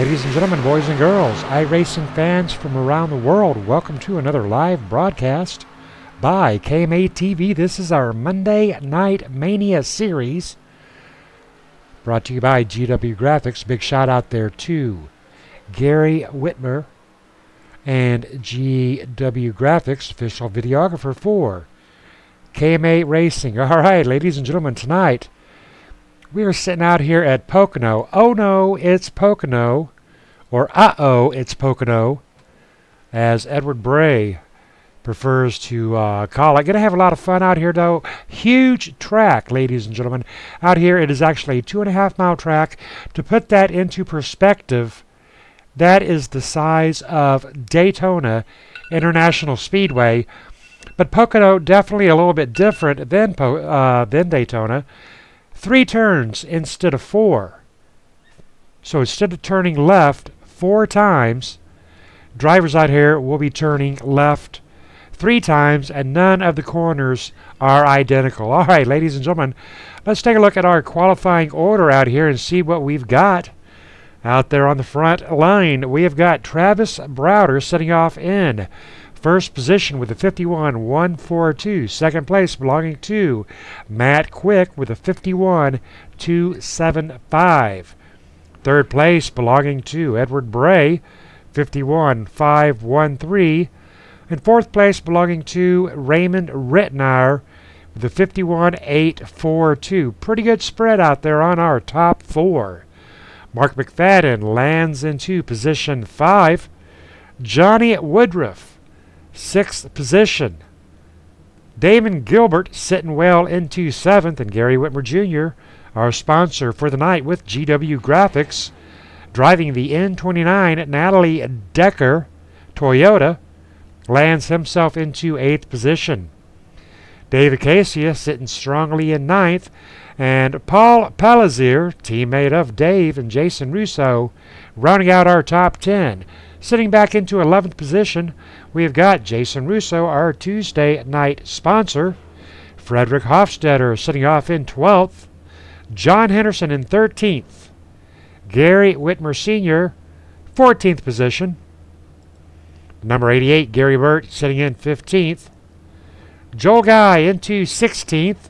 Ladies and gentlemen, boys and girls, iRacing fans from around the world, welcome to another live broadcast by KMA TV. This is our Monday Night Mania series, brought to you by GW Graphics. Big shout out there to Gary Whitmer and GW Graphics, official videographer for KMA Racing. All right, ladies and gentlemen, tonight we are sitting out here at Pocono. Oh no, it's Pocono. Or uh-oh, it's Pocono, as Edward Bray prefers to call it. Going to have a lot of fun out here, though. Huge track, ladies and gentlemen. Out here, it is actually a 2.5 mile track. To put that into perspective, that is the size of Daytona International Speedway. But Pocono definitely a little bit different than Daytona. 3 turns instead of 4. So instead of turning left 4 times, drivers out here will be turning left 3 times, and none of the corners are identical. All right, ladies and gentlemen, let's take a look at our qualifying order out here and see what we've got. Out there on the front line, we have got Travis Browder setting off in first position with a 51.142. Second place belonging to Matt Quick with a 51.275. Third place belonging to Edward Bray, 51.513. And fourth place belonging to Raymond Rittenauer with a 51.842. Pretty good spread out there on our top 4. Mark McFadden lands into position 5. Johnny Woodruff, 6th position. Damon Gilbert sitting well into 7th, and Gary Whitmer Jr., our sponsor for the night with GW Graphics, driving the N29 Natalie Decker Toyota, lands himself into 8th position. Dave Acacia sitting strongly in 9th, and Paul Palazier, teammate of Dave and Jason Russo, rounding out our top 10. Sitting back into 11th position, we have got Jason Russo, our Tuesday night sponsor. Frederick Hofstetter sitting off in 12th. John Henderson in 13th. Gary Whitmer Sr., 14th position. Number 88, Gary Burt, sitting in 15th. Joel Guy into 16th.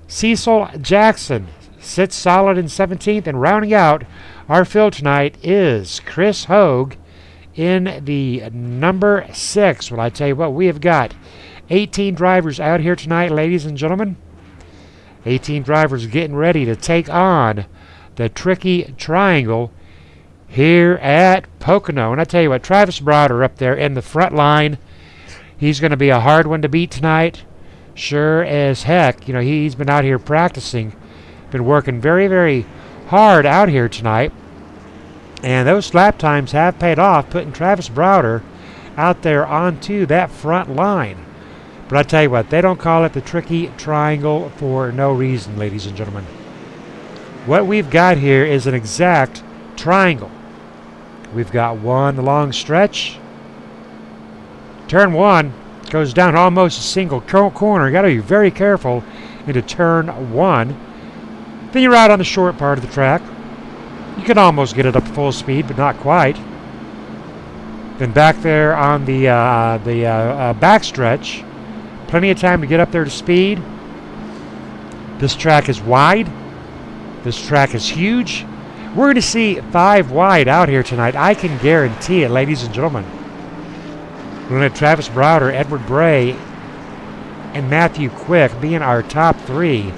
Cecil Jackson sits solid in 17th, and rounding out our field tonight is Chris Hogue in the number 6. Well, I tell you what, we have got 18 drivers out here tonight, ladies and gentlemen. 18 drivers getting ready to take on the tricky triangle here at Pocono. And I tell you what, Travis Browder up there in the front line, he's going to be a hard one to beat tonight. Sure as heck. You know, he's been out here practicing, been working very, very hard out here tonight. And those lap times have paid off, putting Travis Browder out there onto that front line. But I tell you what, they don't call it the tricky triangle for no reason, ladies and gentlemen. What we've got here is an exact triangle. We've got one long stretch. Turn 1 goes down almost a single corner. Got to be very careful into turn 1. Then you're out on the short part of the track. You can almost get it up to full speed, but not quite. Then back there on the back stretch, plenty of time to get up there to speed. This track is wide. This track is huge. We're going to see 5 wide out here tonight. I can guarantee it, ladies and gentlemen. We're going to have Travis Browder, Edward Bray, and Matthew Quick being our top 3.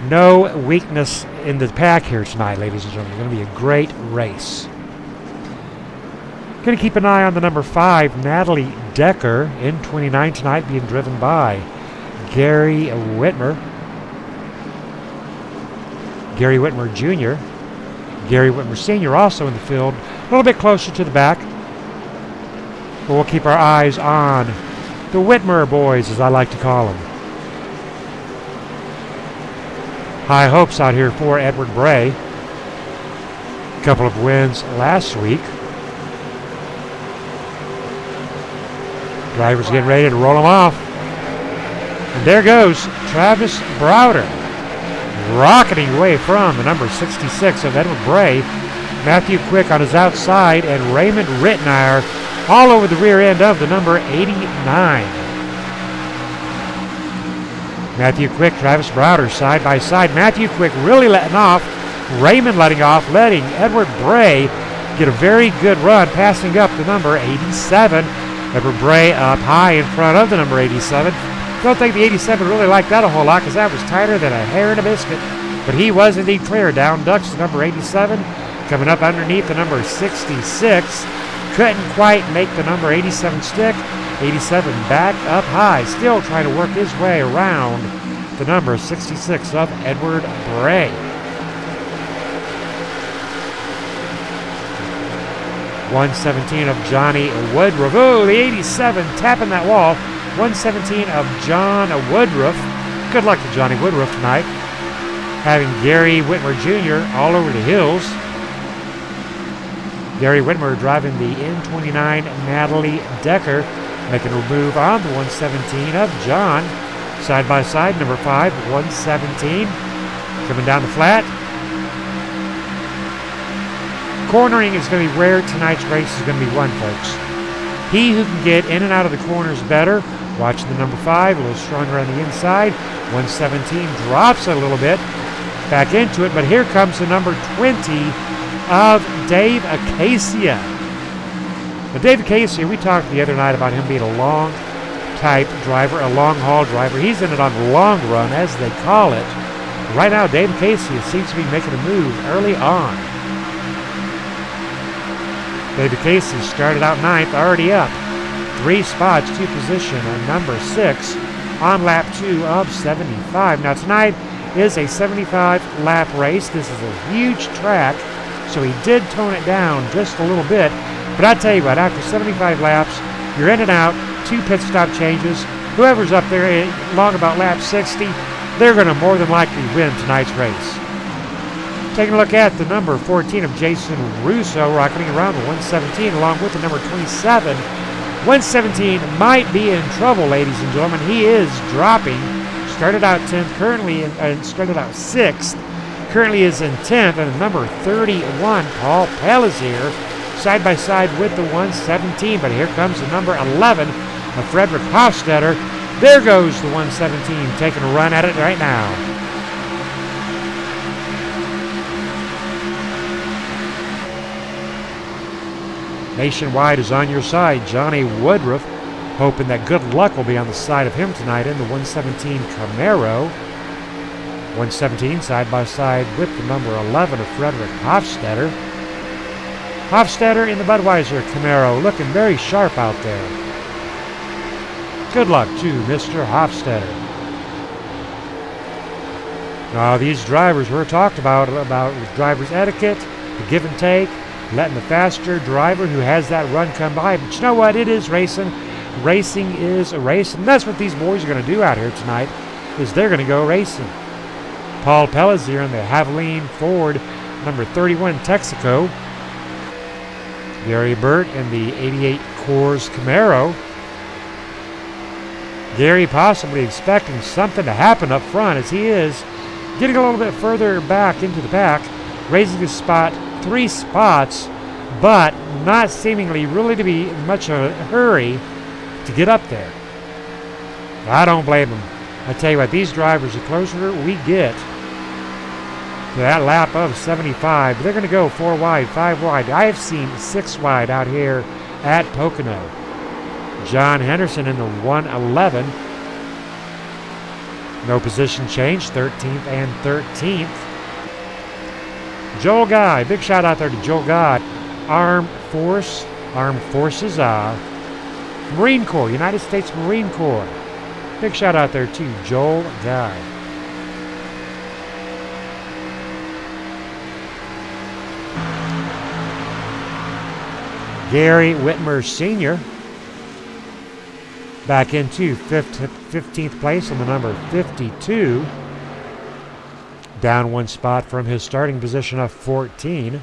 No weakness in the pack here tonight, ladies and gentlemen. It's going to be a great race. Going to keep an eye on the number 5, Natalie Decker, in 29 tonight, being driven by Gary Whitmer. Gary Whitmer Jr., Gary Whitmer Sr. also in the field, a little bit closer to the back. But we'll keep our eyes on the Whitmer boys, as I like to call them. High hopes out here for Edward Bray. A couple of wins last week. Drivers getting ready to roll them off. And there goes Travis Browder, rocketing away from the number 66 of Edward Bray. Matthew Quick on his outside, and Raymond Rittenauer all over the rear end of the number 89. Matthew Quick, Travis Browder side by side. Matthew Quick really letting off. Raymond letting off, letting Edward Bray get a very good run, passing up the number 87. Edward Bray up high in front of the number 87. Don't think the 87 really liked that a whole lot because that was tighter than a hair in a biscuit. But he was indeed clear. Down ducks the number 87. Coming up underneath the number 66. Couldn't quite make the number 87 stick. 87 back up high. Still trying to work his way around the number 66 of Edward Bray. 117 of Johnny Woodruff. Oh, the 87 tapping that wall. 117 of John Woodruff. Good luck to Johnny Woodruff tonight. Having Gary Whitmer Jr. all over the hills. Gary Whitmer driving the N29 Natalie Decker, making a move on the 117 of John. Side by side, number 5, 117. Coming down the flat. Cornering is going to be where tonight's race is going to be won, folks. He who can get in and out of the corners better. Watching the number 5, a little stronger on the inside. 117 drops it a little bit. Back into it, but here comes the number 20 of Dave Acacia. Now, Dave Acacia, we talked the other night about him being a long type driver, a long haul driver. He's in it on the long run, as they call it. Right now, Dave Acacia seems to be making a move early on. Dave Acacia started out 9th, already up 3 spots to position on number 6 on lap 2 of 75. Now, tonight is a 75-lap race. This is a huge track, so he did tone it down just a little bit. But I tell you what, after 75 laps, you're in and out, 2 pit stop changes. Whoever's up there long about lap 60, they're going to more than likely win tonight's race. Taking a look at the number 14 of Jason Russo, rocketing around the 117 along with the number 27. 117 might be in trouble, ladies and gentlemen. He is dropping. Started out 10th, currently started out 6th. Currently is in 10th, and the number 31, Paul Palazier, side by side with the 117. But here comes the number 11 of Frederick Hofstetter. There goes the 117, taking a run at it right now. Nationwide is on your side. Johnny Woodruff, hoping that good luck will be on the side of him tonight in the 117 Camaro. 117 side by side with the number 11 of Frederick Hofstetter. Hofstetter in the Budweiser Camaro, looking very sharp out there. Good luck to Mr. Hofstetter. Now, these drivers were talked about driver's etiquette, the give and take, letting the faster driver who has that run come by. But you know what? It is racing. Racing is a race, and that's what these boys are going to do out here tonight, is they're going to go racing. Paul Palazier in the Haviland Ford number 31 Texaco. Gary Burt in the 88 Coors Camaro. Gary possibly expecting something to happen up front, as he is getting a little bit further back into the pack, raising his spot 3 spots, but not seemingly really to be much of a hurry to get up there. I don't blame him. I tell you what, these drivers, the closer we get to that lap of 75, they're going to go 4 wide, 5 wide. I have seen 6 wide out here at Pocono. John Henderson in the 111. No position change, 13th and 13th. Joel Guy, big shout out there to Joel Guy. Armed Forces, Marine Corps, United States Marine Corps. Big shout out there to Joel Guy. Gary Whitmer Sr. back into 15th place on the number 52. Down 1 spot from his starting position of 14.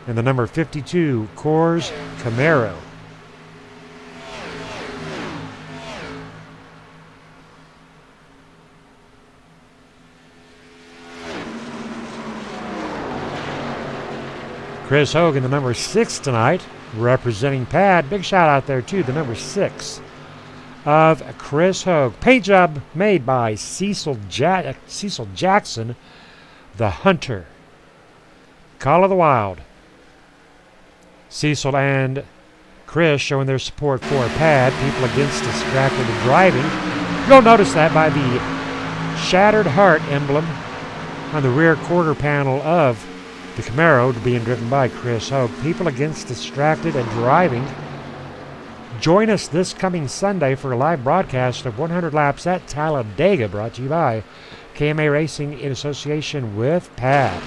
And the number 52 Coors Camaro. Chris Hogan, the number 6 tonight, representing Pad. Big shout out there too, the number 6 of Chris Hogue. Paint job made by Cecil Jackson, the Hunter. Call of the Wild. Cecil and Chris showing their support for Pad. People against distracted driving. You'll notice that by the Shattered Heart emblem on the rear quarter panel of the Camaro being driven by Chris Hogue. People against distracted and driving. Join us this coming Sunday for a live broadcast of 100 Laps at Talladega, brought to you by KMA Racing in association with Pad.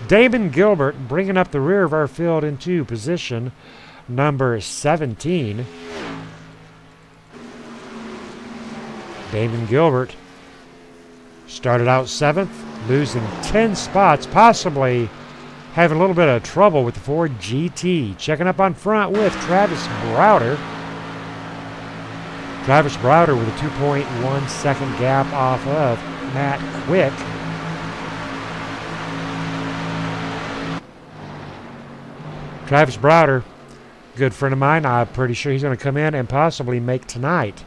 Damon Gilbert bringing up the rear of our field into position number 17. Damon Gilbert started out 7th, losing 10 spots, possibly having a little bit of trouble with the Ford GT. Checking up on front with Travis Browder. Travis Browder with a 2.1 second gap off of Matt Quick. Travis Browder, good friend of mine. I'm pretty sure he's going to come in and possibly make tonight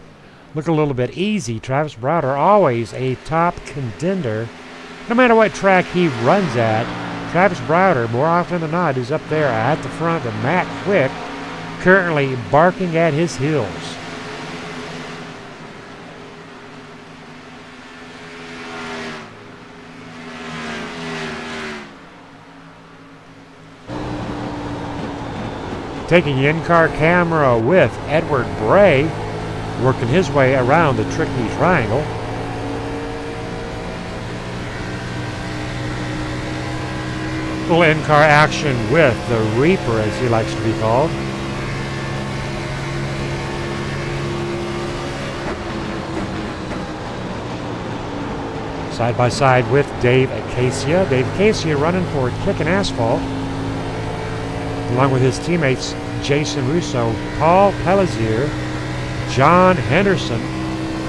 look a little bit easy. Travis Browder, always a top contender. No matter what track he runs at, Travis Browder, more often than not, is up there at the front of Matt Quick, currently barking at his heels. Taking the in-car camera with Edward Bray, working his way around the tricky triangle. Little in-car action with the Reaper, as he likes to be called. Side by side with Dave Acacia. Dave Acacia running for Kickin' Asphalt, along with his teammates Jason Russo, Paul Pellisier, John Henderson.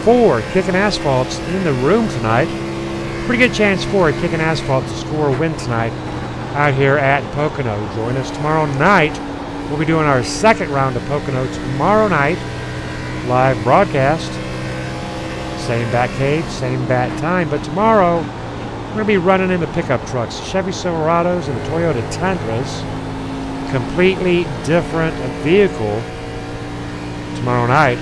4 Kickin' Asphalts in the room tonight. Pretty good chance for Kickin' Asphalt to score a win tonight out here at Pocono. Join us tomorrow night. We'll be doing our second round of Pocono tomorrow night. Live broadcast. Same bat cave, same bat time. But tomorrow, we're going to be running in the pickup trucks. Chevy Silverados and the Toyota Tundras. Completely different vehicle tomorrow night.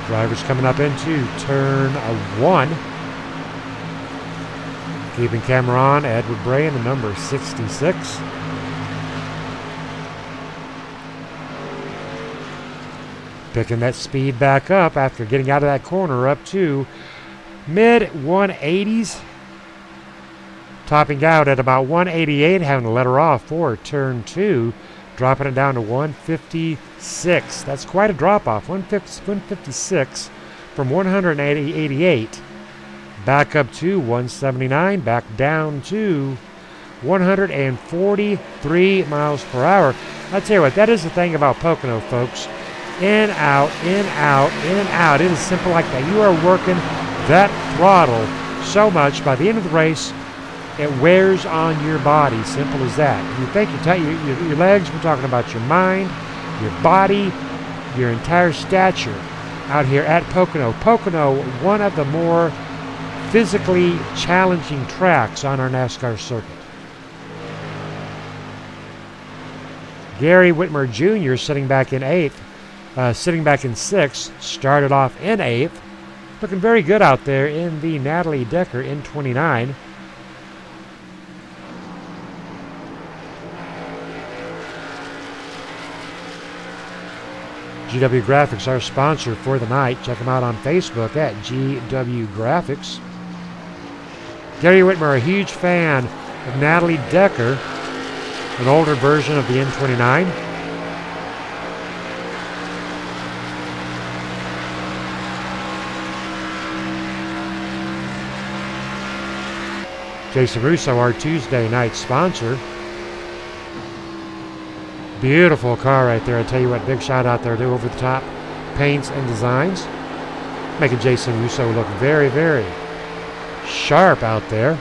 Drivers coming up into turn 1. Keeping camera on, Edward Bray in the number 66. Picking that speed back up after getting out of that corner up to mid 180s. Topping out at about 188, having to let her off for turn 2. Dropping it down to 156. That's quite a drop off. 156 from 188. Back up to 179. Back down to 143 miles per hour. I tell you what, that is the thing about Pocono, folks. In, out, in, out, in, out. It is simple like that. You are working that throttle so much, by the end of the race, it wears on your body. Simple as that. You think your legs, we're talking about your mind, your body, your entire stature out here at Pocono. Pocono, one of the more physically challenging tracks on our NASCAR circuit. Gary Whitmer Jr. sitting back in 8th, sitting back in 6th, started off in 8th. Looking very good out there in the Natalie Decker in 29. GW Graphics, our sponsor for the night. Check them out on Facebook at GW Graphics. Gary Whitmer, a huge fan of Natalie Decker, an older version of the N29. Jason Russo, our Tuesday night sponsor. Beautiful car right there. I tell you what, big shout out there to Over the Top Paints and Designs. making Jason Russo look very, very sharp out there.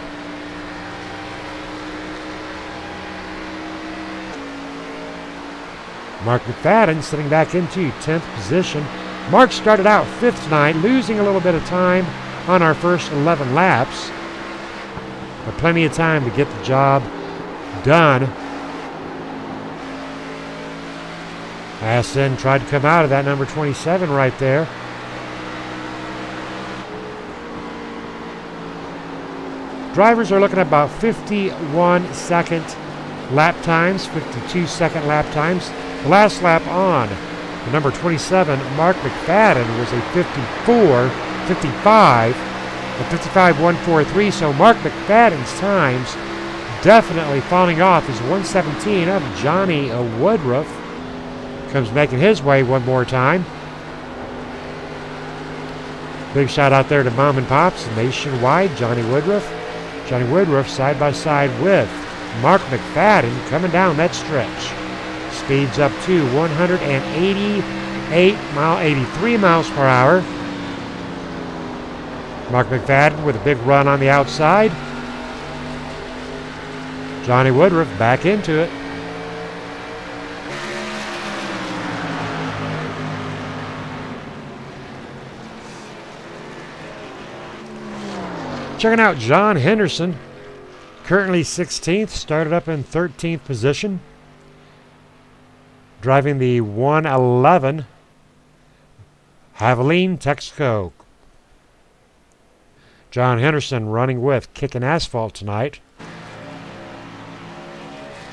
Mark McFadden sitting back into 10th position. Mark started out 5th tonight, losing a little bit of time on our first 11 laps, but plenty of time to get the job done. Aston tried to come out of that number 27 right there. Drivers are looking at about 51-second lap times, 52-second lap times. The last lap on the number 27, Mark McFadden, was a 55, a 55.143. So Mark McFadden's times definitely falling off. His 117 of Johnny Woodruff comes making his way one more time. Big shout out there to Mom and Pops nationwide. Johnny Woodruff side by side with Mark McFadden coming down that stretch. Speeds up to 83 miles per hour. Mark McFadden with a big run on the outside. Johnny Woodruff back into it. Checking out John Henderson, currently 16th, started up in 13th position. Driving the 111 Javelin Texaco. John Henderson running with Kicking Asphalt tonight.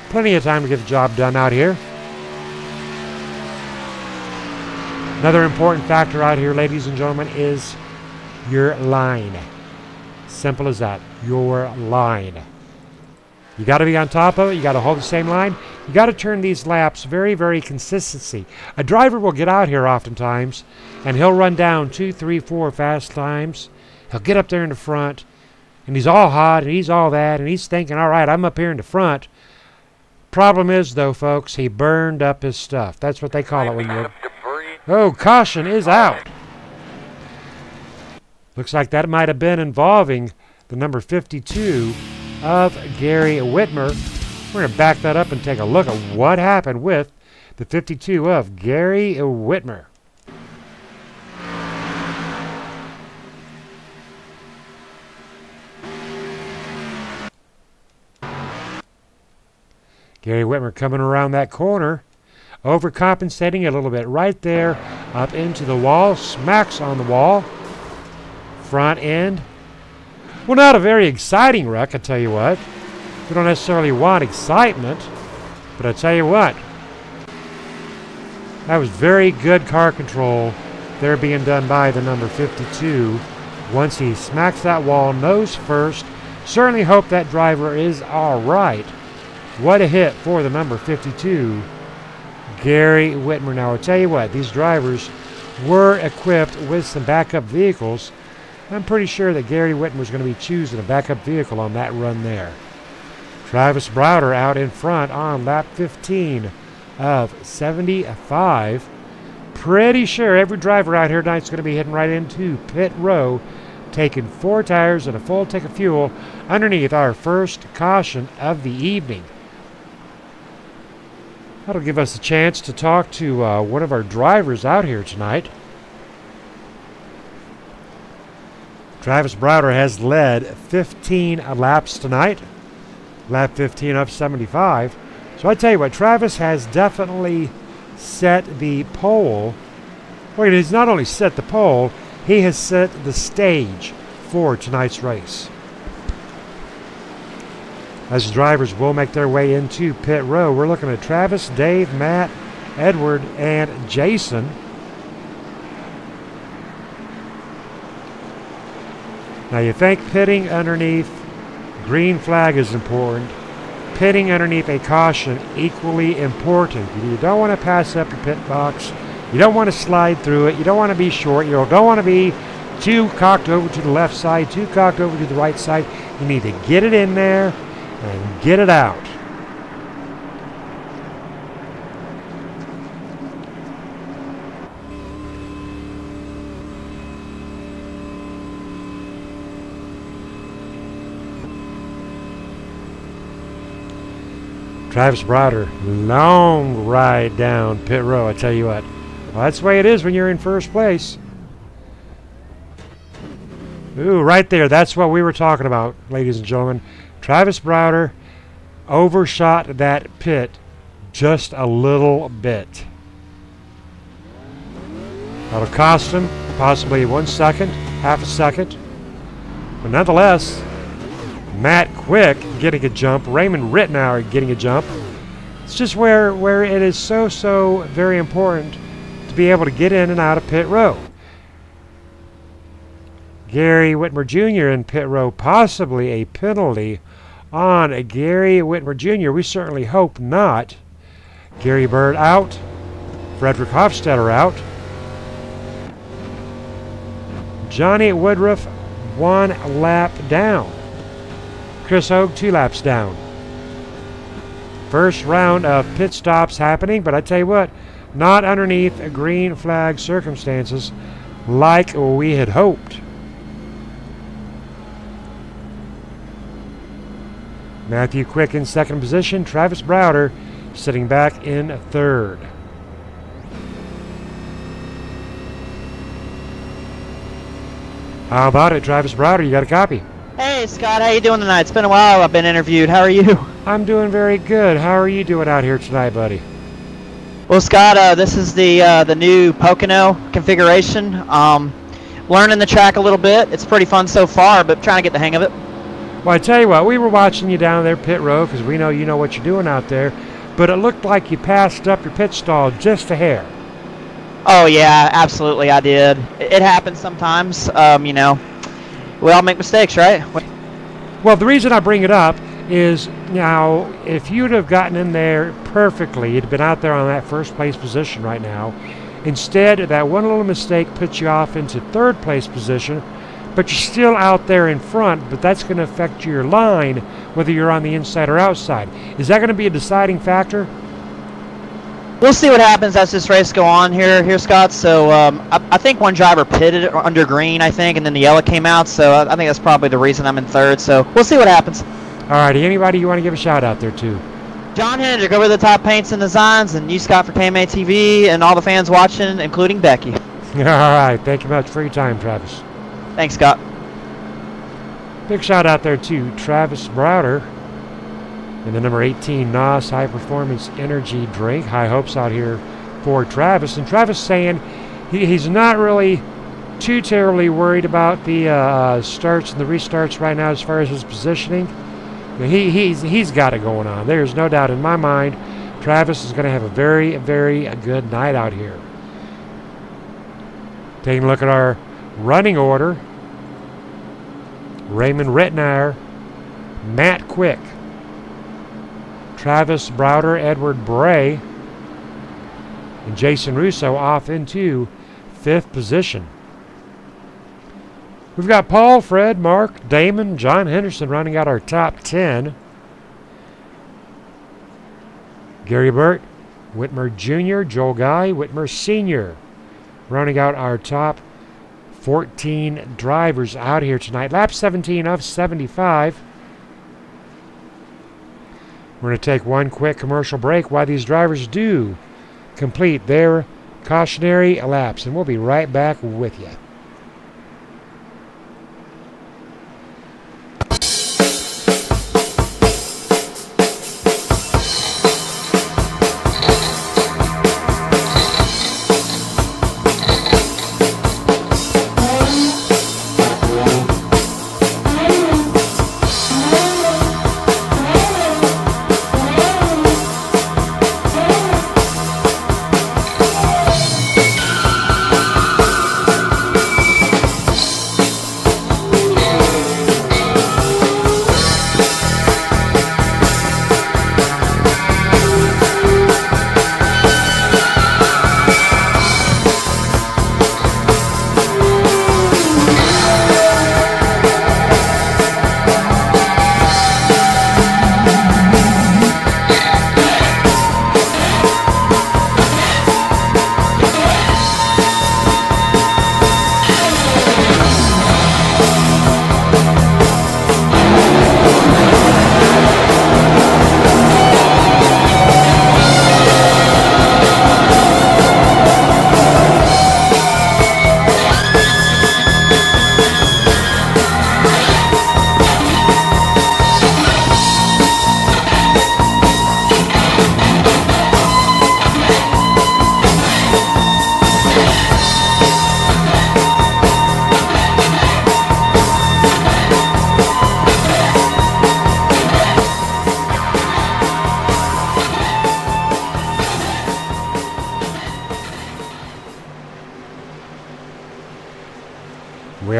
Plenty of time to get the job done out here. Another important factor out here, ladies and gentlemen, is your line. Simple as that. Your line. You got to be on top of it. You got to hold the same line. You got to turn these laps very, very consistency. A driver will get out here oftentimes, and he'll run down 2, 3, 4 fast times. He'll get up there in the front, and he's all hot, and he's all that, and he's thinking, all right, I'm up here in the front. Problem is, though, folks, he burned up his stuff. That's what they call it when you... Oh, caution is out. Looks like that might have been involving the number 52 of Gary Whitmer. We're going to back that up and take a look at what happened with the 52 of Gary Whitmer. Gary Whitmer coming around that corner, overcompensating a little bit right there, up into the wall, smacks on the wall, front end. Well, not a very exciting wreck, I tell you what. We don't necessarily want excitement, but I tell you what, that was very good car control there being done by the number 52. Once he smacks that wall nose first, certainly hope that driver is all right. What a hit for the number 52, Gary Whitmer. Now, I'll tell you what, these drivers were equipped with some backup vehicles. I'm pretty sure that Gary Whitmer was going to be choosing a backup vehicle on that run there. Travis Browder out in front on lap 15 of 75. Pretty sure every driver out here tonight is going to be heading right into pit row, taking 4 tires and a full tank of fuel underneath our first caution of the evening. That'll give us a chance to talk to one of our drivers out here tonight. Travis Browder has led 15 laps tonight. Lap 15 of 75. So I tell you what, Travis has definitely set the pole. Well, he's not only set the pole, he has set the stage for tonight's race. As the drivers will make their way into pit row, we're looking at Travis, Dave, Matt, Edward, and Jason. Now you think pitting underneath green flag is important. Pitting underneath a caution equally important. You don't want to pass up the pit box. You don't want to slide through it. You don't want to be short. You don't want to be too cocked over to the left side, too cocked over to the right side. You need to get it in there and get it out. Travis Browder, long ride down pit row. I tell you what, well, that's the way it is when you're in first place. Ooh, right there. That's what we were talking about, ladies and gentlemen. Travis Browder overshot that pit just a little bit. That'll cost him possibly 1 second, half a second. But nonetheless, Matt Quick getting a jump, Raymond Rittenauer getting a jump. It's just where it is so very important to be able to get in and out of pit row. Gary Whitmer Jr. in pit row, possibly a penalty on Gary Whitmer Jr. We certainly hope not. Gary Bird out. Frederick Hofstetter out. Johnny Woodruff 1 lap down. Chris Hogue 2 laps down. First round of pit stops happening, but I tell you what, not underneath green flag circumstances like we had hoped. Matthew Quick in second position, Travis Browder sitting back in third. How about it, Travis Browder? You got a copy? Hey, Scott. How you doing tonight? It's been a while. I've been interviewed. How are you? I'm doing very good. How are you doing out here tonight, buddy? Well, Scott, this is the new Pocono configuration. Learning the track a little bit. It's pretty fun so far, but trying to get the hang of it. Well, I tell you what, we were watching you down there pit row because we know you know what you're doing out there, but it looked like you passed up your pit stall just a hair. Oh, yeah, absolutely I did. It happens sometimes, you know. We all make mistakes, right? Well, the reason I bring it up is now, if you'd have gotten in there perfectly, you'd have been out there on that first place position right now. Instead, that one little mistake puts you off into third place position, but you're still out there in front, but that's going to affect your line whether you're on the inside or outside. Is that going to be a deciding factor? We'll see what happens as this race go on here, Scott. So I think one driver pitted under green, I think, and then the yellow came out. So I think that's probably the reason I'm in third. So we'll see what happens. All righty. Anybody you want to give a shout out there to? John Hendrick, Over the Top Paints and Designs, and you, Scott, for KMA TV, and all the fans watching, including Becky. All right. Thank you much for your time, Travis. Thanks, Scott. Big shout out there to Travis Browder and the number 18 NOS High Performance Energy Drink. High hopes out here for Travis. And Travis saying he's not really too terribly worried about the starts and the restarts right now as far as his positioning. He's got it going on. There's no doubt in my mind Travis is going to have a very good night out here. Taking a look at our running order. Raymond Rittenauer, Matt Quick, Travis Browder, Edward Bray, and Jason Russo off into fifth position. We've got Paul, Fred, Mark, Damon, John Henderson rounding out our top 10. Gary Burt, Whitmer Jr., Joel Guy, Whitmer Sr. rounding out our top 14 drivers out here tonight. Lap 17 of 75. We're going to take one quick commercial break while these drivers do complete their cautionary laps, and we'll be right back with you.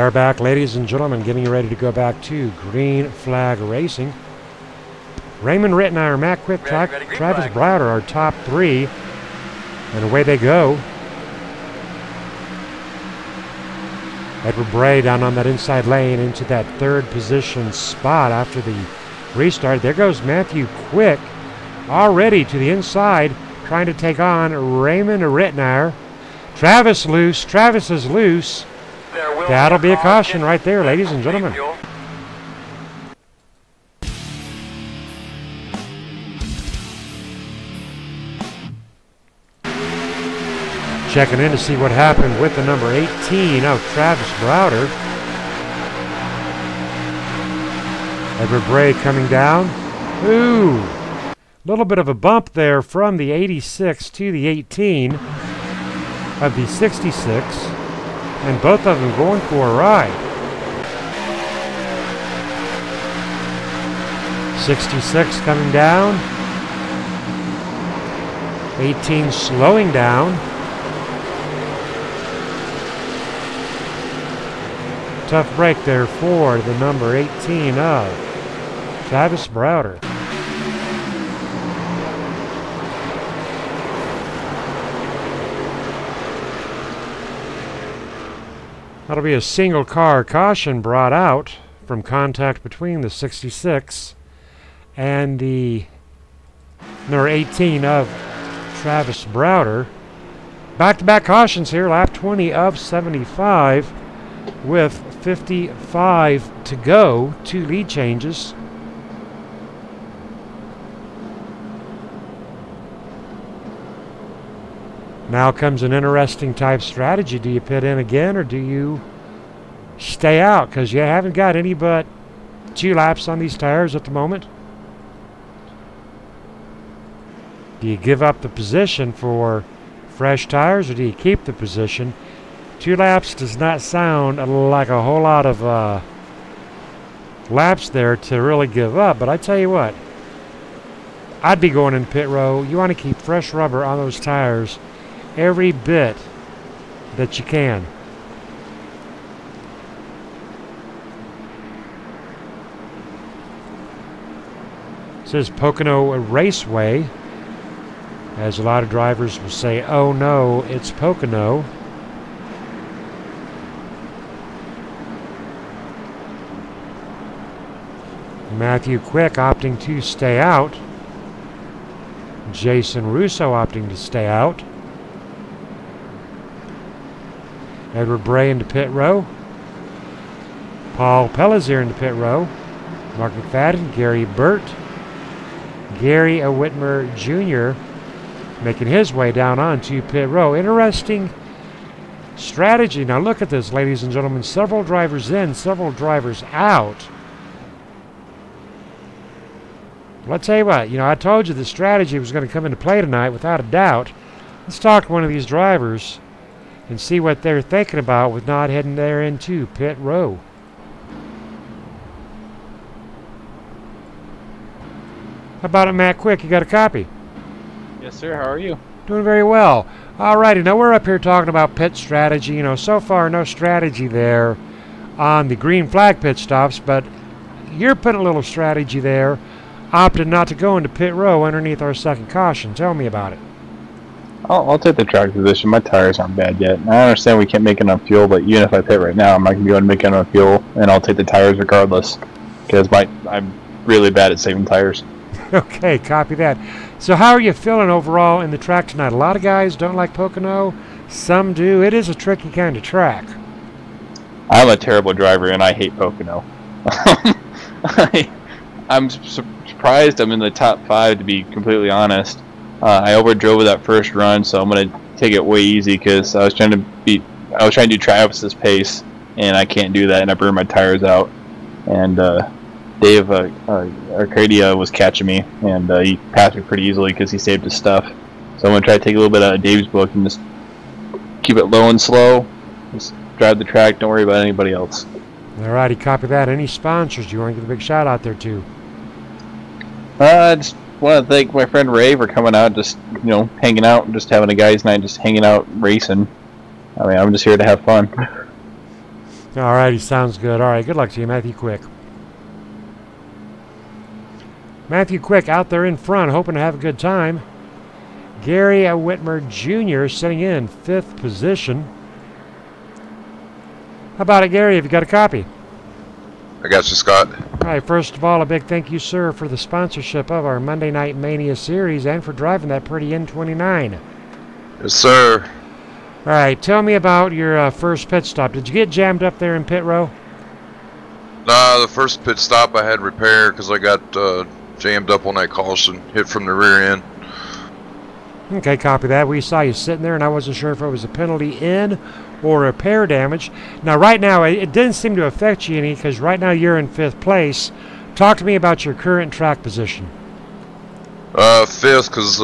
are back, ladies and gentlemen, getting ready to go back to green flag racing. Raymond Rittenauer, Matt Quick, Travis Browder are top 3. And away they go. Edward Bray down on that inside lane into that 3rd position spot after the restart. There goes Matthew Quick already to the inside trying to take on Raymond Rittenauer. Travis loose. Travis is loose. That'll be a caution right there, ladies and gentlemen. Checking in to see what happened with the number 18 of Travis Browder. Edward Bray coming down. Ooh, a little bit of a bump there from the 86 to the 18 of the 66. And both of them going for a ride. 66 coming down. 18 slowing down. Tough break there for the number 18 of Travis Browder. That'll be a single car caution brought out from contact between the 66 and the number 18 of Travis Browder. Back-to-back cautions here, lap 20 of 75 with 55 to go, 2 lead changes. Now comes an interesting type strategy. Do you pit in again or do you stay out? Because you haven't got any but 2 laps on these tires at the moment. Do you give up the position for fresh tires or do you keep the position? 2 laps does not sound like a whole lot of laps there to really give up. But I tell you what, I'd be going in pit row. You want to keep fresh rubber on those tires every bit that you can. This is Pocono Raceway. As a lot of drivers will say, oh no, it's Pocono. Matthew Quick opting to stay out. Jason Russo opting to stay out. Edward Bray into pit row. Paul Pellizier into pit row. Mark McFadden, Gary Burt, Gary Whitmer Jr. making his way down onto pit row. Interesting strategy. Now look at this, ladies and gentlemen. Several drivers in, several drivers out. Well, I'll tell you what, I told you the strategy was going to come into play tonight without a doubt. Let's talk to one of these drivers and see what they're thinking about with not heading there into pit row. How about it, Matt Quick? You got a copy? Yes, sir. How are you? Doing very well. Alrighty, now we're up here talking about pit strategy. So far no strategy there on the green flag pit stops, but you're putting a little strategy there. Opted not to go into pit row underneath our second caution. Tell me about it. I'll take the track position. My tires aren't bad yet. I understand we can't make enough fuel, but even if I pit right now, I'm not going to be able to make enough fuel, and I'll take the tires regardless because I'm really bad at saving tires. Okay, copy that. So how are you feeling overall in the track tonight? A lot of guys don't like Pocono. Some do. It is a tricky kind of track. I'm a terrible driver, and I hate Pocono. I'm surprised I'm in the top 5, to be completely honest. I overdrove that first run, so I'm going to take it way easy because I was trying to do Travis's pace, and I can't do that, and I burned my tires out. And Dave Arcadia was catching me, and he passed me pretty easily because he saved his stuff. So I'm going to try to take a little bit out of Dave's book and just keep it low and slow. Just drive the track, don't worry about anybody else. Alrighty, copy that. Any sponsors you want to give a big shout out there to? I just want to thank my friend Ray for coming out, just hanging out, and just having a guys' night, just hanging out, racing. I mean, I'm just here to have fun. All righty, sounds good. All right, good luck to you, Matthew Quick. Matthew Quick out there in front, hoping to have a good time. Gary Whitmer Jr. sitting in 5th position. How about it, Gary? Have you got a copy? I got you, Scott. All right, first of all, a big thank you, sir, for the sponsorship of our Monday Night Mania series and for driving that pretty N29. Yes, sir. All right, tell me about your first pit stop. Did you get jammed up there in pit row? Nah, the first pit stop I had repaired because I got jammed up on that caution, hit from the rear end. Okay, copy that. We saw you sitting there, and I wasn't sure if it was a penalty in or repair damage. Now, right now, it didn't seem to affect you any because right now you're in 5th place. Talk to me about your current track position. 5th because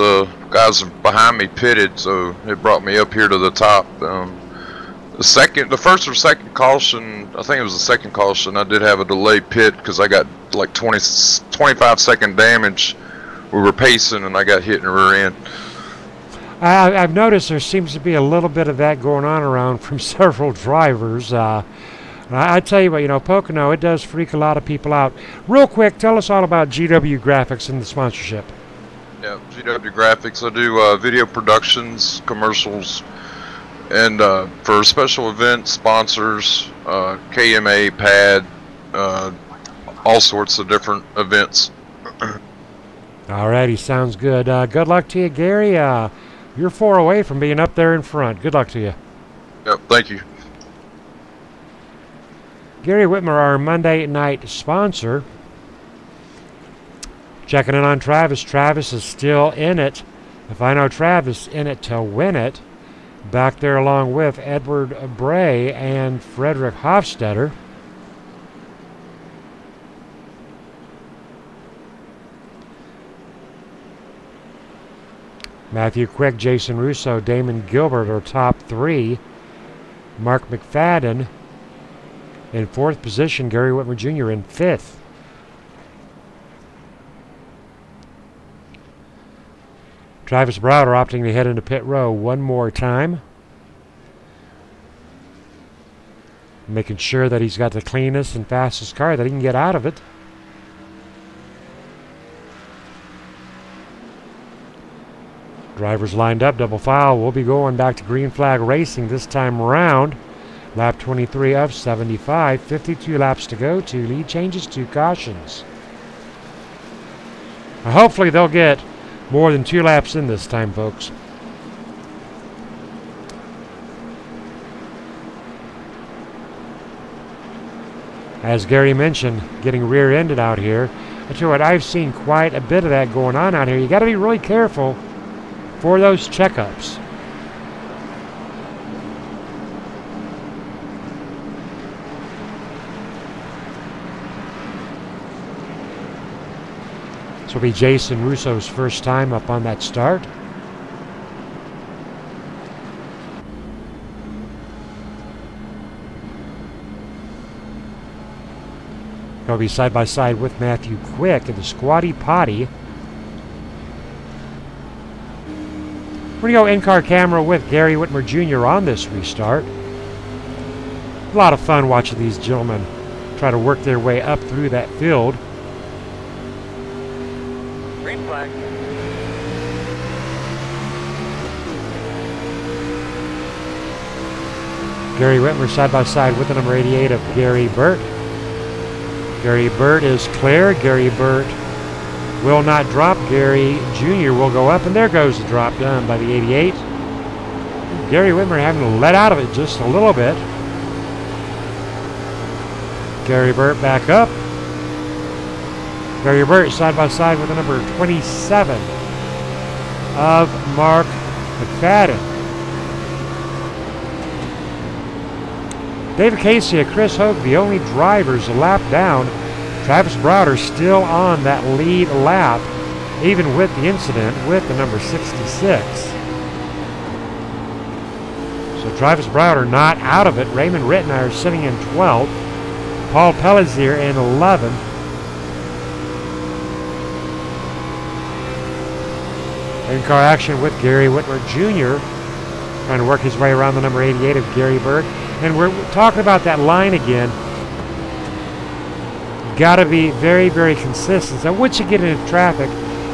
guys behind me pitted, so it brought me up here to the top. The first or second caution, I think it was the second caution, I did have a delayed pit because I got like 25-second damage. We were pacing and I got hit in the rear end. I've noticed there seems to be a little bit of that going on around from several drivers. I tell you what, you know, Pocono, it does freak a lot of people out. Real quick, tell us all about GW Graphics and the sponsorship. Yeah, GW Graphics. I do video productions, commercials, and for special events, sponsors, KMA, PAD, all sorts of different events. Alrighty, sounds good. Good luck to you, Gary. You're 4 away from being up there in front. Good luck to you. Yep, thank you. Gary Whitmer, our Monday night sponsor. Checking in on Travis. Travis is still in it. If I know Travis in it to win it. Back there along with Edward Bray and Frederick Hofstetter. Matthew Quick, Jason Russo, Damon Gilbert are top 3. Mark McFadden in 4th position. Gary Whitmer Jr. in 5th. Travis Browder opting to head into pit row one more time. Making sure that he's got the cleanest and fastest car that he can get out of it. Drivers lined up, double file. We'll be going back to green flag racing this time around. Lap 23 of 75. 52 laps to go. 2 lead changes, 2 cautions. Now hopefully they'll get more than 2 laps in this time, folks. As Gary mentioned, getting rear-ended out here. I tell you what, I've seen quite a bit of that going on out here. You got to be really careful for those checkups. This will be Jason Russo's first time up on that start. He'll be side by side with Matthew Quick in the Squatty Potty. We're going to go in-car camera with Gary Whitmer Jr. on this restart. A lot of fun watching these gentlemen try to work their way up through that field. Green flag. Gary Whitmer side by side with the number 88 of Gary Burt. Gary Burt is clear. Gary Burt will not drop. Gary Jr. will go up, and there goes the drop done by the 88. Gary Whitmer having to let out of it just a little bit. Gary Burt back up. Gary Burt side by side with the number 27 of Mark McFadden. David Casey and Chris Hogue, the only drivers a lap down. Travis Browder still on that lead lap, even with the incident with the number 66. So Travis Browder not out of it. Raymond Rittenmeyer sitting in 12th. Paul Pellizier in 11th. In-car action with Gary Whitmer Jr. trying to work his way around the number 88 of Gary Burt. And we're talking about that line again. You got to be very, very consistent. So once you get into traffic,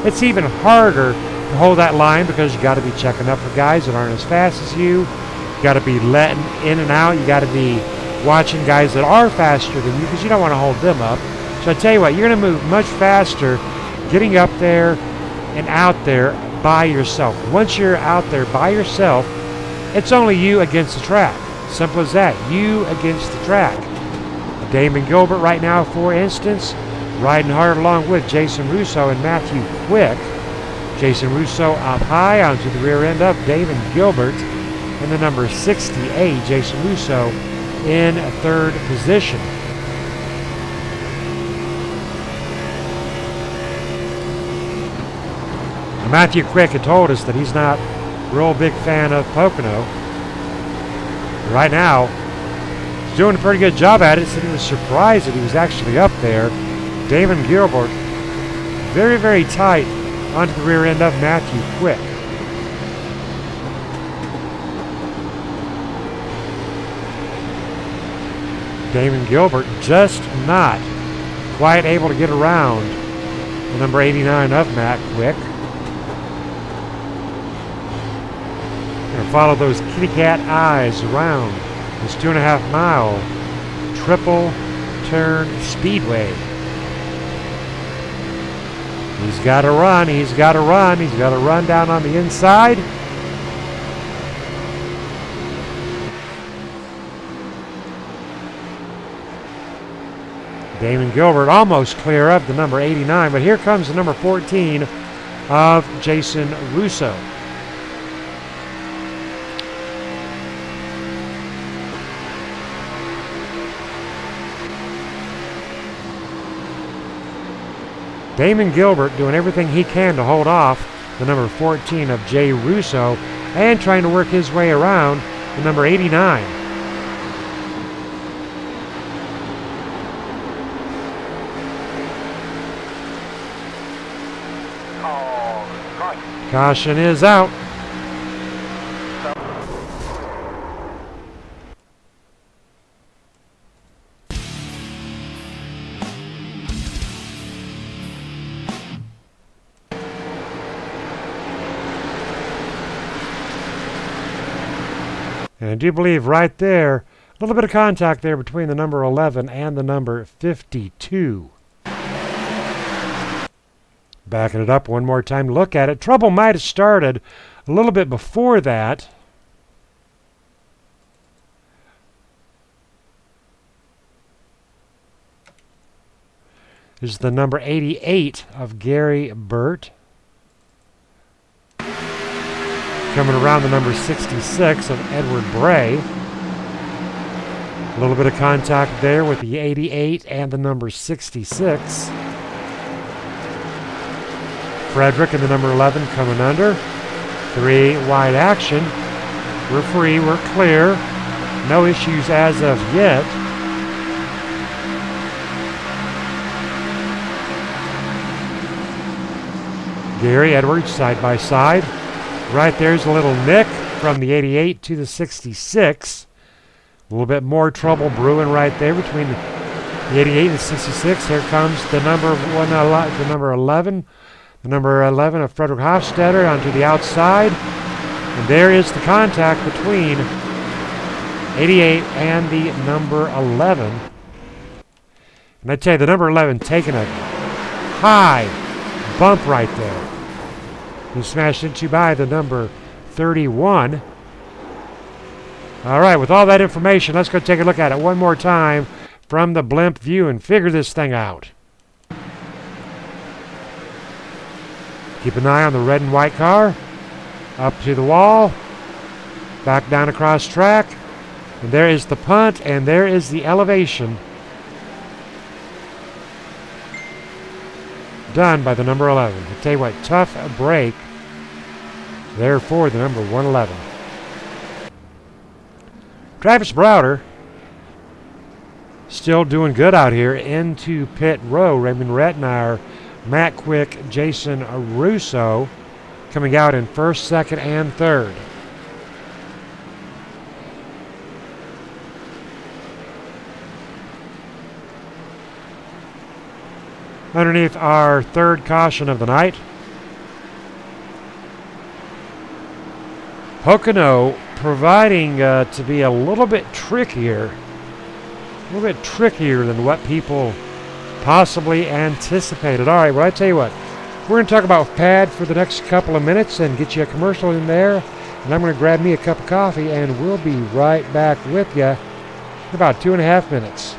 it's even harder to hold that line because you got to be checking up for guys that aren't as fast as you. You got to be letting in and out. You got to be watching guys that are faster than you because you don't want to hold them up. So I tell you what, you're going to move much faster getting up there and out there by yourself. Once you're out there by yourself, it's only you against the track. Simple as that. You against the track. Damon Gilbert right now, for instance, riding hard along with Jason Russo and Matthew Quick. Jason Russo up high onto the rear end of Damon Gilbert. And the number 68, Jason Russo, in third position. Matthew Quick had told us that he's not a real big fan of Pocono. Right now, he's doing a pretty good job at it, so he was surprised that he was actually up there. Damon Gilbert, very, very tight onto the rear end of Matthew Quick. Damon Gilbert just not quite able to get around the number 89 of Matt Quick. Follow those kitty cat eyes around this 2.5 mile triple turn speedway. He's got to run, he's got to run, he's got to run down on the inside. Damon Gilbert almost clear of the number 89, but here comes the number 14 of Jason Russo. Damon Gilbert doing everything he can to hold off the number 14 of Jay Russo and trying to work his way around the number 89. Caution is out. And I do believe right there, a little bit of contact there between the number 11 and the number 52. Backing it up one more time to look at it. Trouble might have started a little bit before that. This is the number 88 of Gary Burt. Coming around the number 66 of Edward Bray. A little bit of contact there with the 88 and the number 66. Frederick and the number 11 coming under. 3 wide action. We're free, we're clear. No issues as of yet. Gary Edwards side by side. Right there's a little nick from the 88 to the 66. A little bit more trouble brewing right there between the 88 and the 66. Here comes the number 11. The number 11 of Frederick Hofstetter onto the outside. And there is the contact between 88 and the number 11. And I tell you, the number 11 taking a high bump right there. He smashed into by the number 31. All right, with all that information, let's go take a look at it one more time from the blimp view and figure this thing out. Keep an eye on the red and white car. Up to the wall. Back down across track. And there is the punt, and there is the elevation. Done by the number 11. I tell you what, tough break there for the number 111. Travis Browder still doing good out here into pit row. Raymond Rettenauer, Matt Quick, Jason Russo coming out in first, second, and third. Underneath our third caution of the night, Pocono providing to be a little bit trickier than what people possibly anticipated. All right, well, I tell you what, we're going to talk about pad for the next couple of minutes and get you a commercial in there, and I'm going to grab me a cup of coffee, and we'll be right back with you in about 2.5 minutes.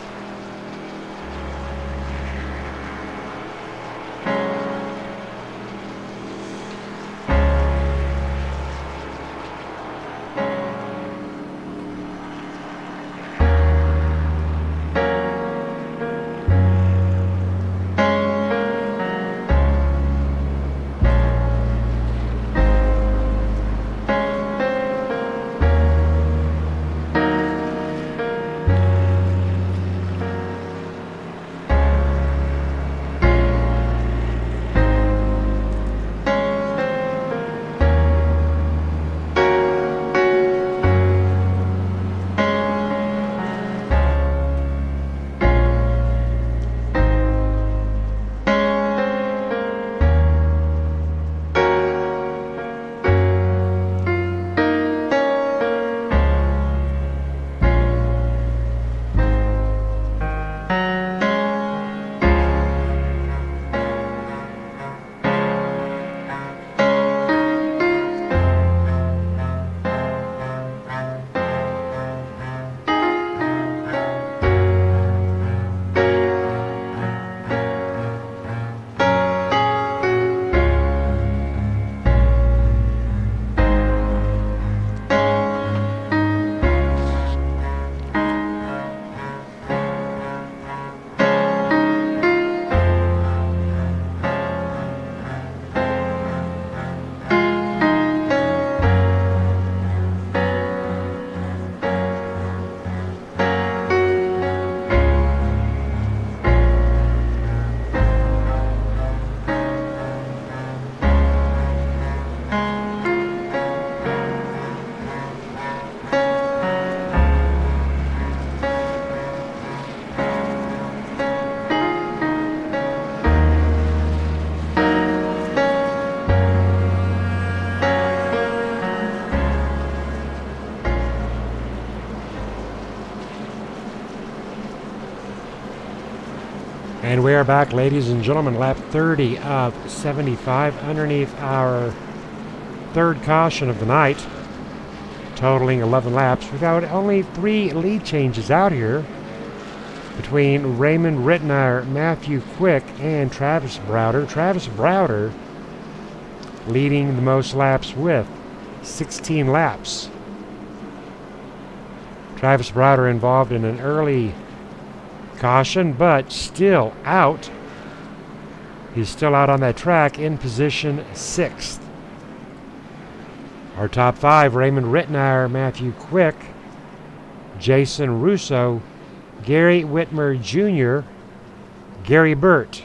And we are back, ladies and gentlemen, lap 30 of 75 underneath our third caution of the night, totaling 11 laps. We've got only 3 lead changes out here between Raymond Rittenauer, Matthew Quick, and Travis Browder. Travis Browder leading the most laps with 16 laps. Travis Browder involved in an early caution, but still out. He's still out on that track in position 6th. Our top 5, Raymond Rittenauer, Matthew Quick, Jason Russo, Gary Whitmer Jr., Gary Burt.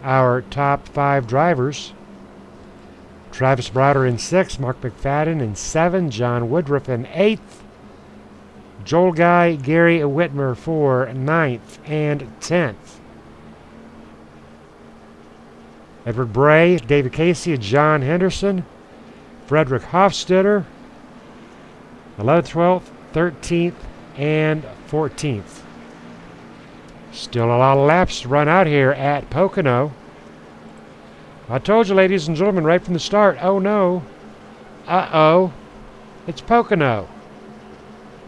Our top 5 drivers, Travis Browder in 6th, Mark McFadden in 7th, John Woodruff in 8th, Joel Guy, Gary Whitmer for 9th and 10th. Edward Bray, David Casey, John Henderson, Frederick Hofstetter, 11th, 12th, 13th, and 14th. Still a lot of laps to run out here at Pocono. I told you, ladies and gentlemen, right from the start, oh no, uh-oh, it's Pocono.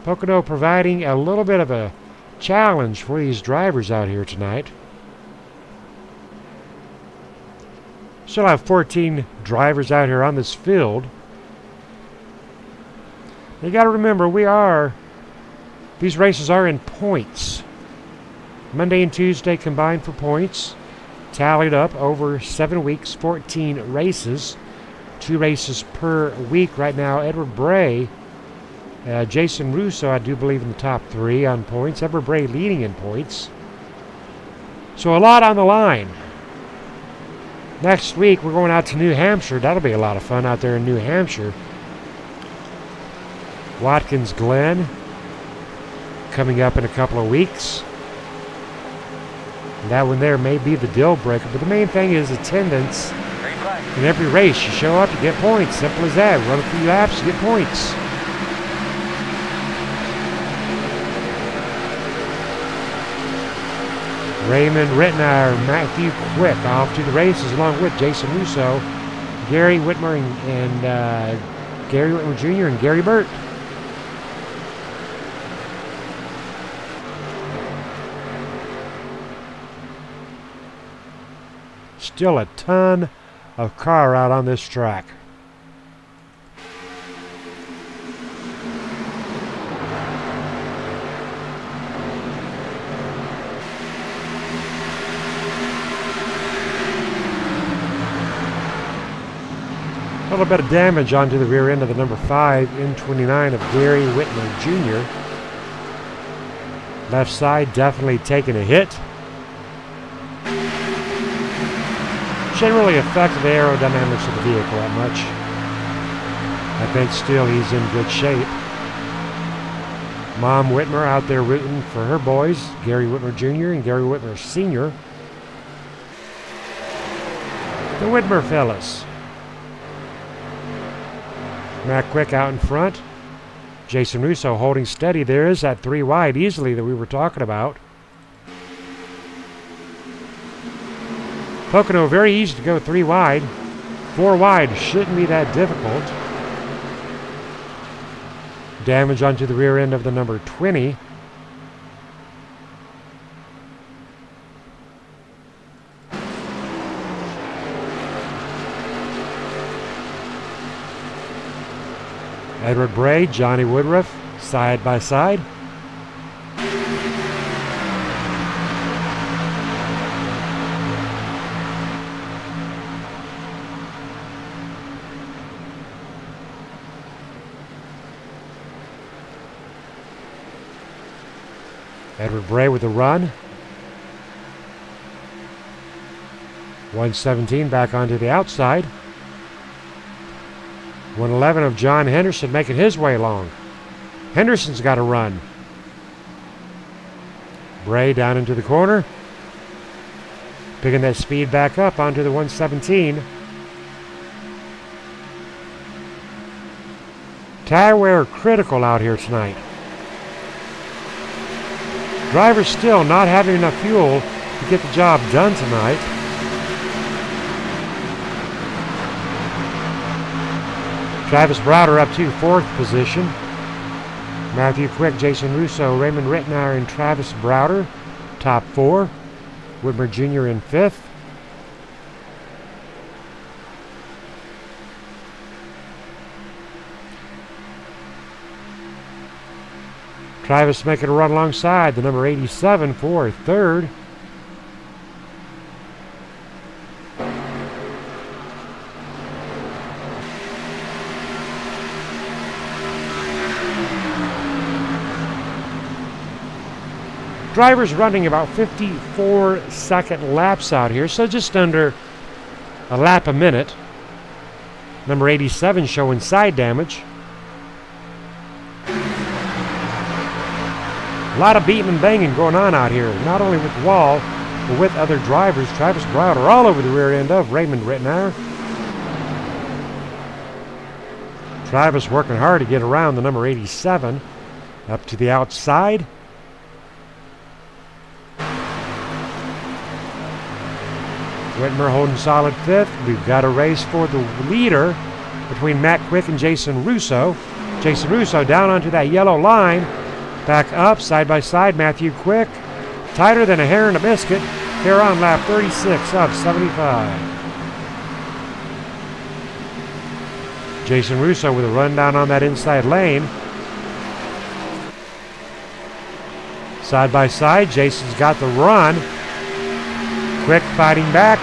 Pocono providing a little bit of a challenge for these drivers out here tonight. Still have 14 drivers out here on this field. You got to remember, these races are in points. Monday and Tuesday combined for points, tallied up over 7 weeks, 14 races, 2 races per week right now. Edward Bray, Jason Russo, I do believe, in the top 3 on points. Edward Bray leading in points. So a lot on the line. Next week, we're going out to New Hampshire. That'll be a lot of fun out there in New Hampshire. Watkins Glen coming up in a couple of weeks. And that one there may be the deal breaker, but the main thing is attendance. In every race, you show up, you get points. Simple as that. Run a few laps, you get points. Raymond Rittenauer, Matthew Quick off to the races along with Jason Russo, Gary Whitmer and Gary Whitmer Jr. and Gary Burt. Still a ton of car out on this track. A little bit of damage onto the rear end of the number 5 N29 of Gary Whitmer Jr. Left side definitely taking a hit. Shouldn't really affect the aerodynamics of the vehicle that much. I think still he's in good shape. Mom Whitmer out there rooting for her boys, Gary Whitmer Jr. and Gary Whitmer Sr. The Whitmer fellas. Matt Quick out in front. Jason Russo holding steady. There is that 3 wide easily that we were talking about. Pocono, very easy to go 3 wide. 4 wide shouldn't be that difficult. Damage onto the rear end of the number 20. Edward Bray, Johnny Woodruff, side by side. Edward Bray with a run. 117 back onto the outside. 111 of John Henderson making his way along. Henderson's got a run. Bray down into the corner. Picking that speed back up onto the 117. Tire wear critical out here tonight. Drivers still not having enough fuel to get the job done tonight. Travis Browder up to 4th position. Matthew Quick, Jason Russo, Raymond Rittenauer, and Travis Browder, top 4. Whitmer Jr. in 5th. Travis making a run alongside the number 87 for 3rd. Drivers running about 54-second laps out here, so just under a lap a minute. Number 87 showing side damage. A lot of beating and banging going on out here, not only with Wall, but with other drivers. Travis Browder all over the rear end of Raymond Rittenauer. Travis working hard to get around the number 87 up to the outside. Whitmer holding solid 5th. We've got a race for the leader between Matt Quick and Jason Russo. Jason Russo down onto that yellow line. Back up, side by side, Matthew Quick. Tighter than a hair in a biscuit. Here on lap 36 of 75. Jason Russo with a run down on that inside lane. Side by side, Jason's got the run. Quick fighting back.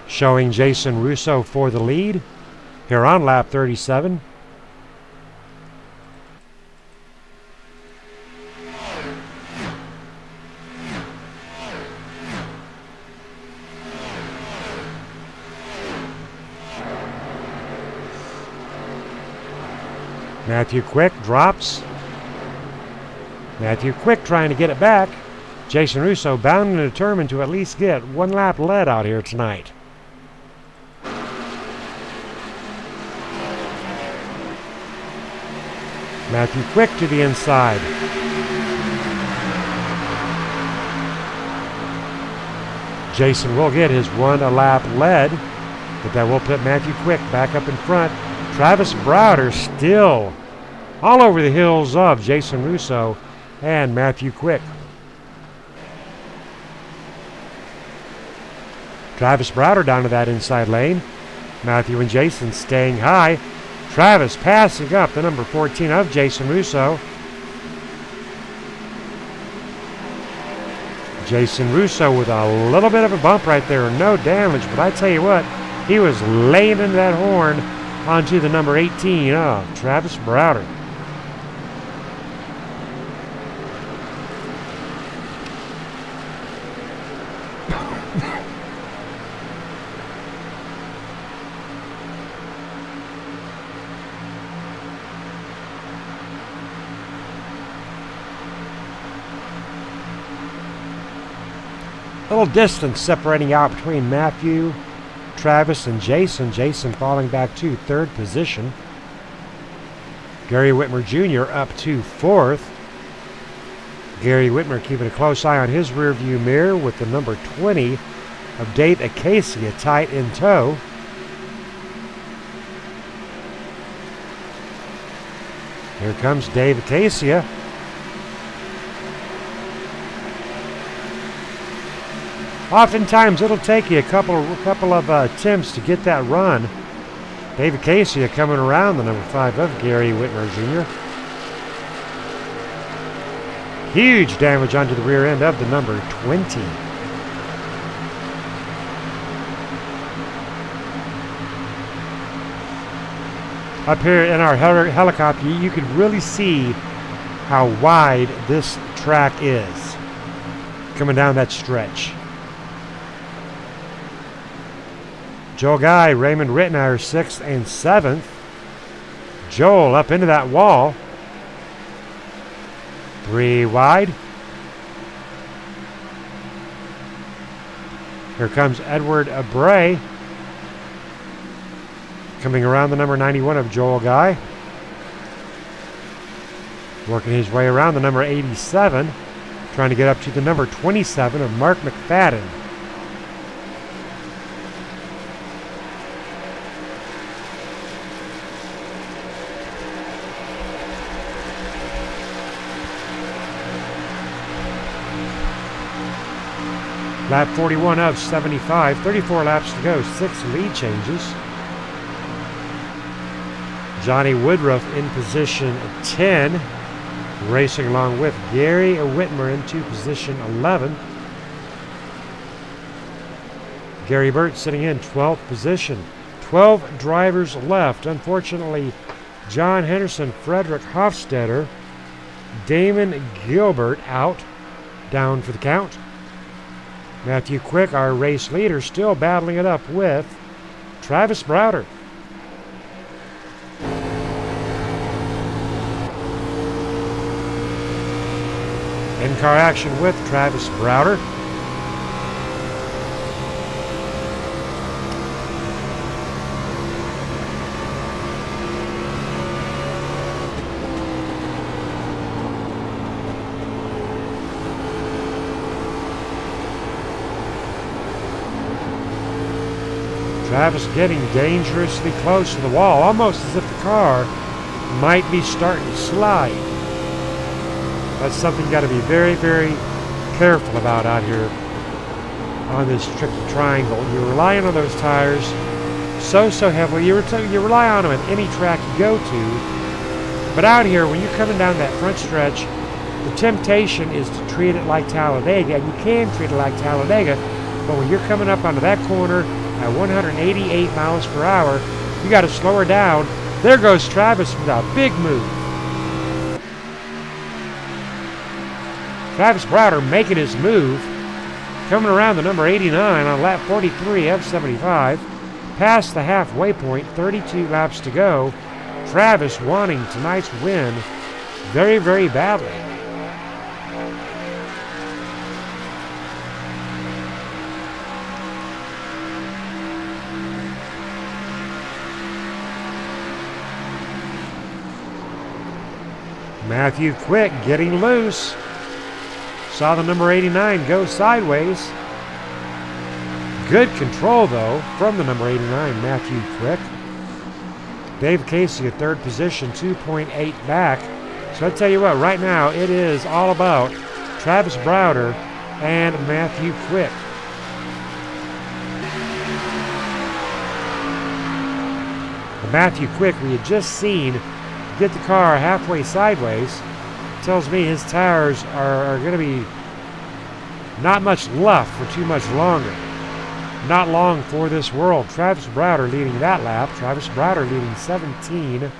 Showing Jason Russo for the lead here on lap 37. Matthew Quick drops. Matthew Quick trying to get it back. Jason Russo bound and determined to at least get one lap led out here tonight. Matthew Quick to the inside. Jason will get his one lap led, but that will put Matthew Quick back up in front. Travis Browder still all over the heels of Jason Russo and Matthew Quick. Travis Browder down to that inside lane. Matthew and Jason staying high. Travis passing up the number 14 of Jason Russo. Jason Russo with a little bit of a bump right there. No damage, but I tell you what, he was laying into that horn onto the number 18 of Travis Browder. A little distance separating out between Matthew, Travis, and Jason. Jason falling back to third position. Gary Whitmer Jr. up to fourth. Gary Whitmer keeping a close eye on his rearview mirror with the number 20 of Dave Acacia tight in tow. Here comes Dave Acacia. Oftentimes it'll take you a couple of attempts to get that run. Dave Acacia coming around the number 5 of Gary Whitmer Jr. Huge damage onto the rear end of the number 20. Up here in our helicopter, you can really see how wide this track is coming down that stretch. Joel Guy, Raymond Rittenauer, 6th and 7th. Joel up into that wall. 3 wide. Here comes Edward Bray. Coming around the number 91 of Joel Guy. Working his way around the number 87. Trying to get up to the number 27 of Mark McFadden. Lap 41 of 75, 34 laps to go, 6 lead changes. Johnny Woodruff in position 10, racing along with Gary Whitmer into position 11. Gary Burt sitting in 12th position. 12 drivers left. Unfortunately, John Henderson, Frederick Hofstetter, Damon Gilbert out, down for the count. Matthew Quick, our race leader, still battling it up with Travis Browder. In-car action with Travis Browder. Travis getting dangerously close to the wall, almost as if the car might be starting to slide. That's something you got to be very, very careful about out here on this tricky triangle. You're relying on those tires so heavily. You rely on them at any track you go to. But out here, when you're coming down that front stretch, the temptation is to treat it like Talladega, and you can treat it like Talladega, but when you're coming up onto that corner at 188 miles per hour, you got to slow her down. There goes Travis with a big move. Travis Browder making his move, coming around the number 89 on lap 43 of 75, past the halfway point, 32 laps to go. Travis wanting tonight's win very, very badly. Matthew Quick getting loose. Saw the number 89 go sideways. Good control, though, from the number 89, Matthew Quick. Dave Casey at third position, 2.8 back. So I tell you what, right now it is all about Travis Browder and Matthew Quick. The Matthew Quick we had just seen get the car halfway sideways tells me his tires are going to be not much left for too much longer. Not long for this world. Travis Browder leading that lap. Travis Browder leading 17.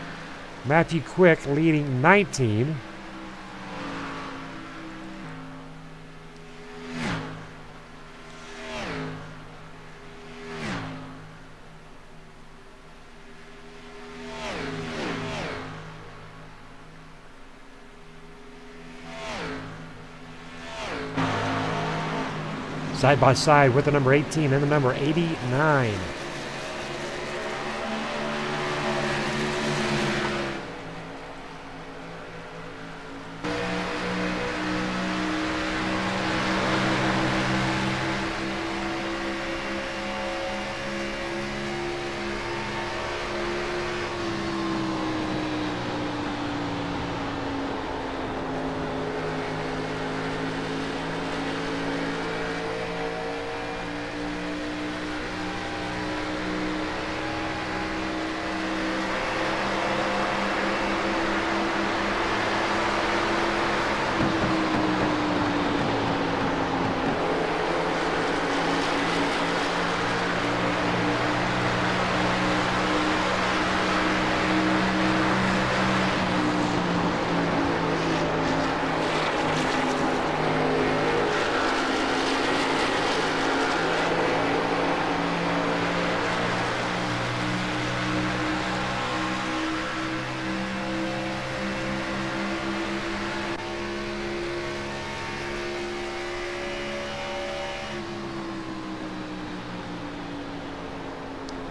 Matthew Quick leading 19. Side by side with the number 18 and the number 89.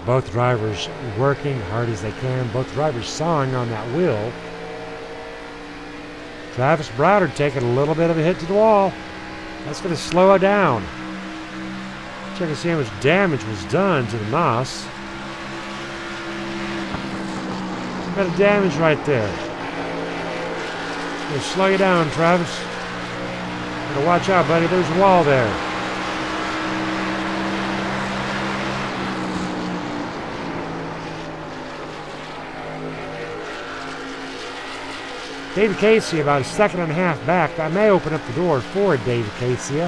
Both drivers working hard as they can. Both drivers sawing on that wheel. Travis Browder taking a little bit of a hit to the wall. That's going to slow it down. Check and see how much damage was done to the NOS. A bit of damage right there. Going to slow you down, Travis. Gotta watch out, buddy. There's a wall there. David Casey about a second and a half back. That may open up the door for David Casey.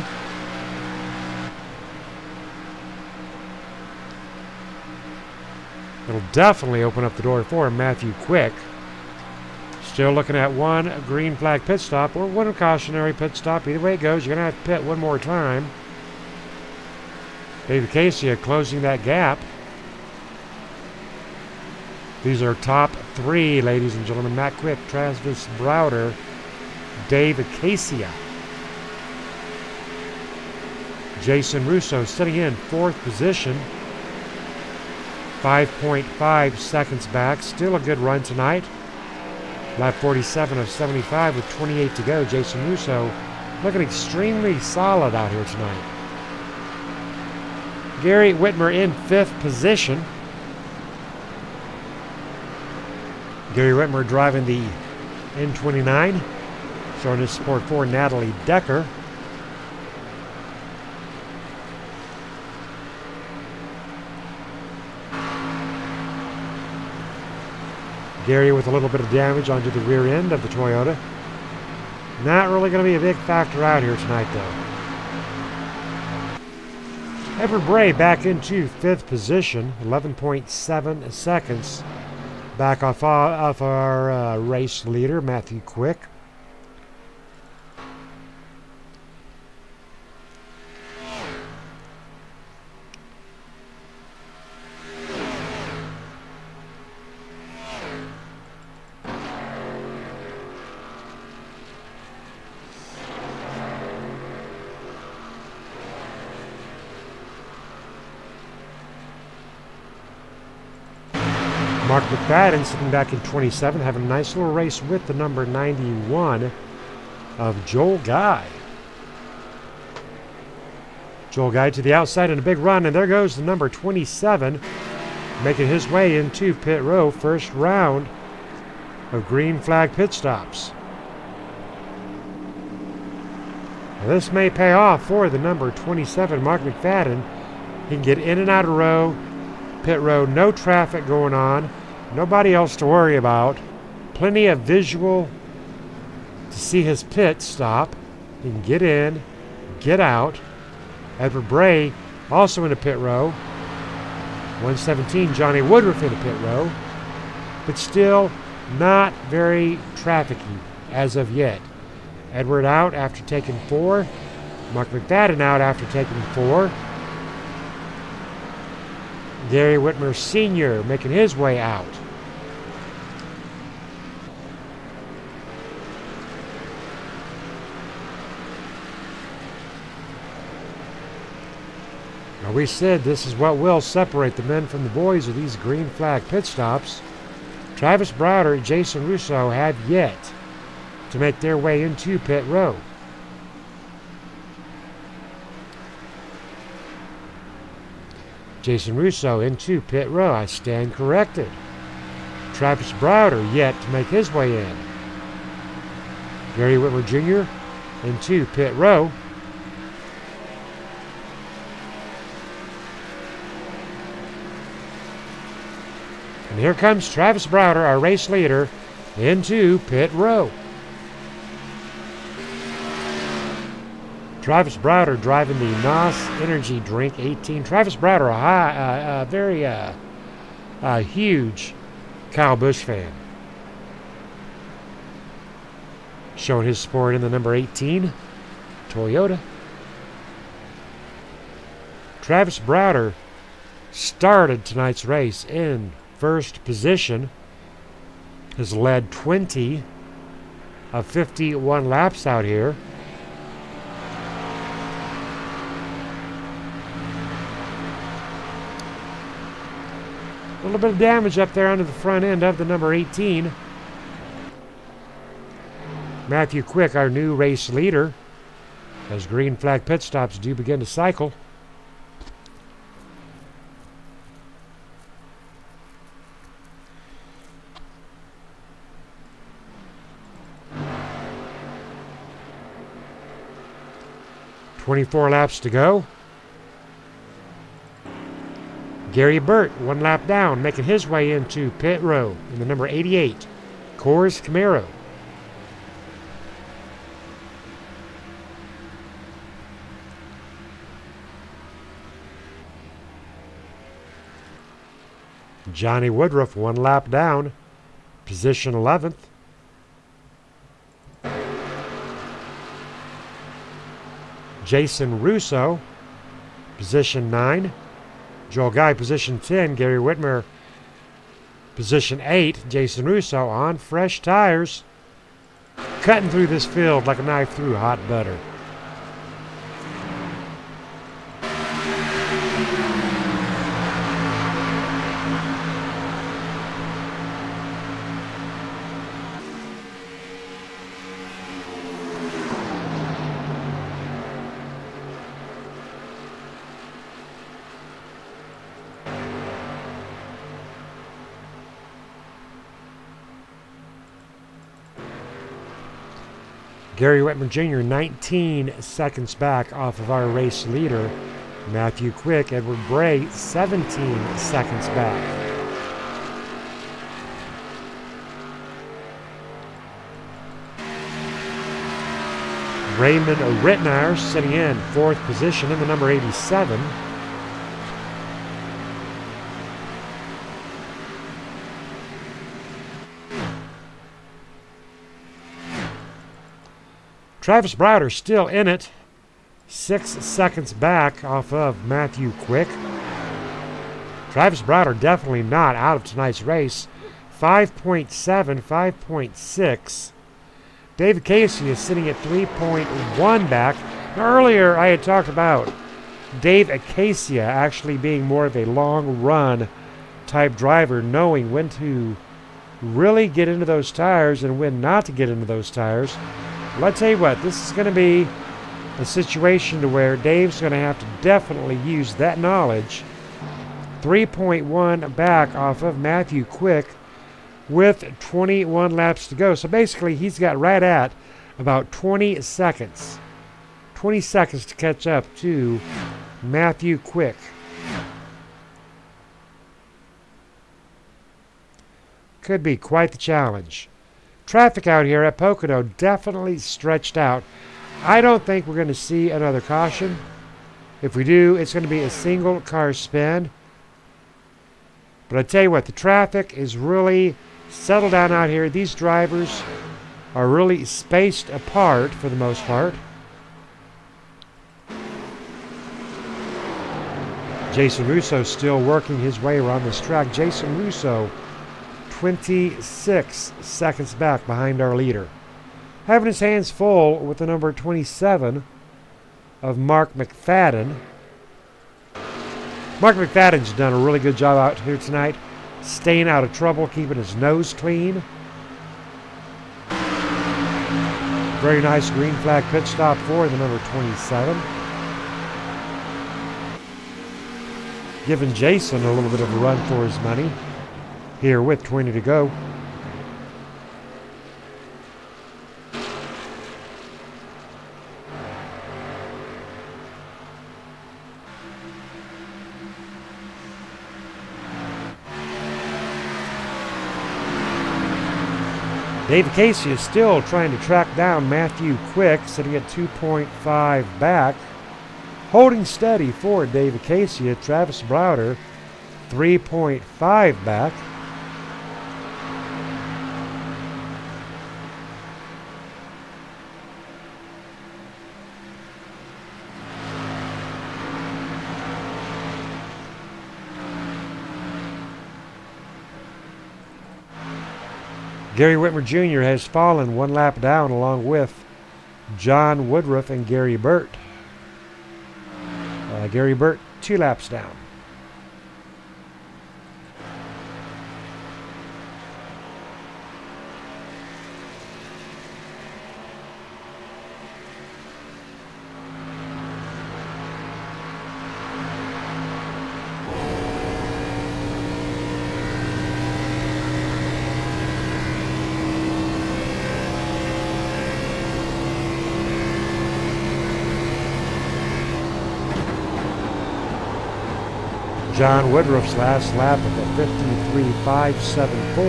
It'll definitely open up the door for Matthew Quick. Still looking at one green flag pit stop or one cautionary pit stop. Either way it goes, you're going to have to pit one more time. David Casey closing that gap. These are top three, ladies and gentlemen. Matt Quick, Travis Browder, Dave Casey. Jason Russo sitting in fourth position. 5.5 seconds back. Still a good run tonight. Lap 47 of 75 with 28 to go. Jason Russo looking extremely solid out here tonight. Gary Whitmer in fifth position. Gary Whitmer driving the N29, showing his support for Natalie Decker. Gary with a little bit of damage onto the rear end of the Toyota. Not really going to be a big factor out here tonight, though. Everett Bray back into fifth position, 11.7 seconds. Back off our race leader, Matthew Quick. Mark McFadden sitting back in 27, having a nice little race with the number 91 of Joel Guy. Joel Guy to the outside in a big run, and there goes the number 27, making his way into pit row, first round of green flag pit stops. Now this may pay off for the number 27, Mark McFadden. He can get in and out of pit row, no traffic going on, nobody else to worry about, plenty of visual to see his pit stop. He can get in, get out. Edward Bray also in the pit row. 117, Johnny Woodruff in the pit row, but still not very trafficy as of yet. Edward out after taking 4. Mark McFadden out after taking 4. Gary Whitmer Sr. making his way out. Now we said this is what will separate the men from the boys of these green flag pit stops. Travis Browder and Jason Russo have yet to make their way into pit row. Jason Russo into pit row. I stand corrected. Travis Browder yet to make his way in. Gary Whitmer Jr. into pit row. And here comes Travis Browder, our race leader, into pit row. Travis Browder driving the NOS Energy Drink 18. Travis Browder, a very huge Kyle Busch fan. Showing his support in the number 18 Toyota. Travis Browder started tonight's race in first position. Has led 20 of 51 laps out here. A little bit of damage up there under the front end of the number 18. Matthew Quick, our new race leader, as green flag pit stops do begin to cycle. .24 laps to go. Gary Burt, 1 lap down, making his way into pit row in the number 88, Coors Camaro. Johnny Woodruff, 1 lap down, position 11th. Jason Russo, position 9. Joel Guy, position 10. Gary Whitmer, position 8. Jason Russo on fresh tires. Cutting through this field like a knife through hot butter. Gary Whitmer Jr. 19 seconds back off of our race leader, Matthew Quick. Edward Bray 17 seconds back. Raymond Rittenauer sitting in 4th position in the number 87. Travis Browder still in it, 6 seconds back off of Matthew Quick. Travis Browder definitely not out of tonight's race. 5.7, 5.6. David Casey is sitting at 3.1 back. Now, earlier I had talked about Dave Acacia actually being more of a long run type driver, knowing when to really get into those tires and when not to get into those tires. Well, I tell you what, this is going to be a situation to where Dave's going to have to definitely use that knowledge. 3.1 back off of Matthew Quick with 21 laps to go. So basically, he's got right at about 20 seconds. 20 seconds to catch up to Matthew Quick. Could be quite the challenge. Traffic out here at Pocono definitely stretched out. I don't think we're going to see another caution. If we do, it's going to be a single car spin. But I tell you what, the traffic is really settled down out here. These drivers are really spaced apart for the most part. Jason Russo still working his way around this track. Jason Russo, 26 seconds back behind our leader. Having his hands full with the number 27 of Mark McFadden. Mark McFadden's done a really good job out here tonight, staying out of trouble, keeping his nose clean. Very nice green flag pit stop for the number 27. Giving Jason a little bit of a run for his money here with 20 to go. Dave Casey is still trying to track down Matthew Quick, sitting at 2.5 back. Holding steady for Dave Casey, Travis Browder, 3.5 back. Gary Whitmer Jr. has fallen one lap down along with John Woodruff and Gary Burt. Gary Burt 2 laps down. John Woodruff's last lap of the 53.574. A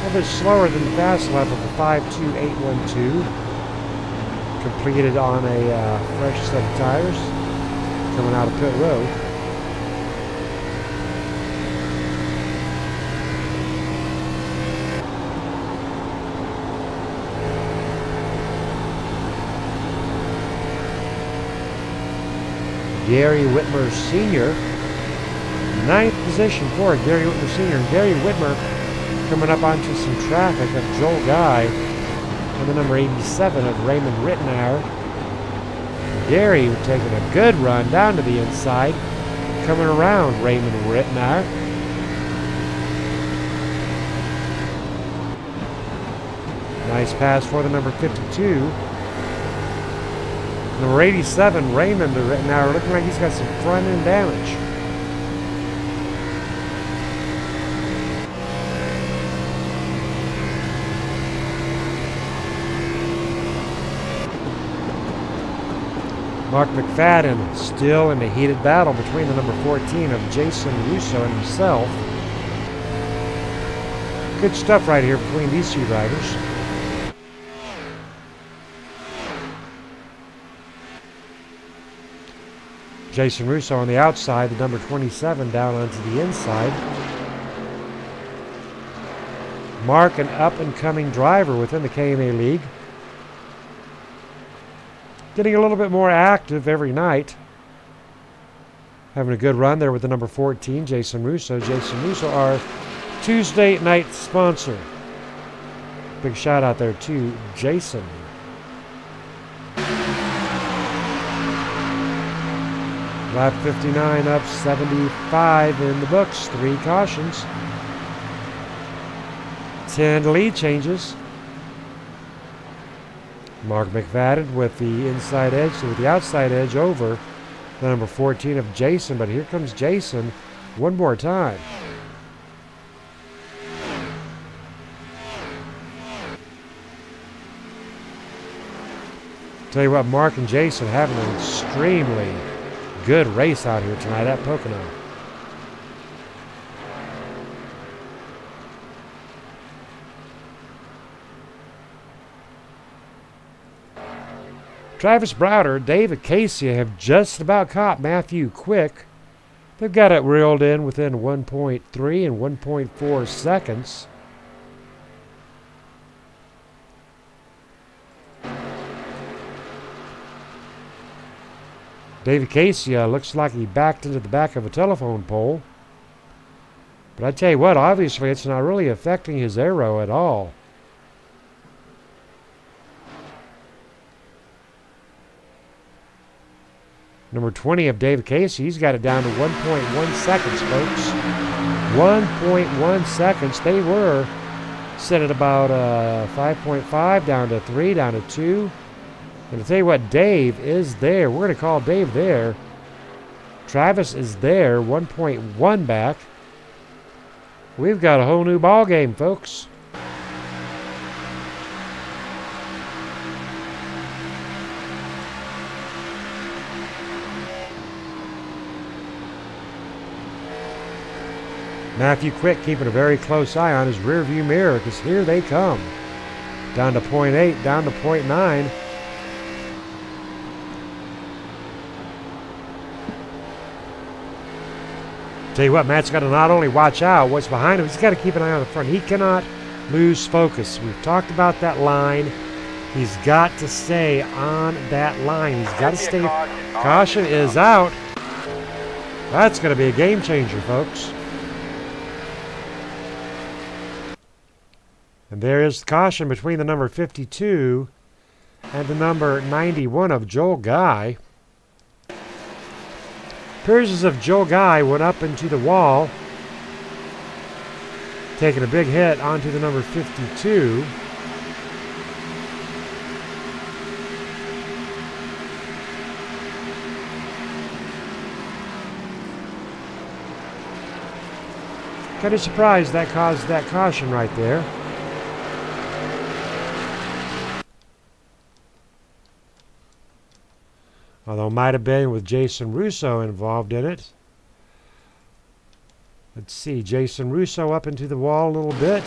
little bit slower than the fast lap of the 5.2812. Completed on a fresh set of tires coming out of pit road. Gary Whitmer Sr. 9th position for Gary Whitmer Sr. And Gary Whitmer coming up onto some traffic of Joel Guy and the number 87 of Raymond Rittenauer. Gary taking a good run down to the inside, coming around Raymond Rittenauer. Nice pass for the number 52. Number 87, Raymond Rittenauer, looking like he's got some front end damage. Mark McFadden still in the heated battle between the number 14 of Jason Russo and himself. Good stuff right here between these two drivers. Jason Russo on the outside, the number 27 down onto the inside. Mark, an up-and-coming driver within the KMA League. Getting a little bit more active every night. Having a good run there with the number 14, Jason Russo. Jason Russo, our Tuesday night sponsor. Big shout out there to Jason. Lap 59 up 75 in the books. 3 cautions. 10 lead changes. Mark McFadden with the inside edge, with the outside edge over the number 14 of Jason. But here comes Jason one more time. Tell you what, Mark and Jason having an extremely good race out here tonight at Pocono. Travis Browder, David Casey have just about caught Matthew Quick. They've got it reeled in within 1.3 and 1.4 seconds. David Casey looks like he backed into the back of a telephone pole. But I tell you what, obviously it's not really affecting his aero at all. Number 20 of David Casey, he's got it down to 1.1 seconds, folks. 1.1 seconds. They were set at about 5.5, down to 3, down to 2. And to tell you what, Dave is there. We're going to call Dave there. Travis is there, 1.1 back. We've got a whole new ball game, folks. Matthew Quick keeping a very close eye on his rear view mirror, because here they come. Down to 0.8, down to 0.9. Tell you what, Matt's got to not only watch out what's behind him, he's got to keep an eye on the front. He cannot lose focus. We've talked about that line. He's got to stay on that line. He's got to stay. Caution is out. That's going to be a game changer, folks. And there is the caution between the number 52 and the number 91 of Joel Guy. Appears as if Joel Guy went up into the wall, taking a big hit onto the number 52. Kind of surprised that caused that caution right there. Although it might have been with Jason Russo involved in it. Let's see, Jason Russo up into the wall a little bit.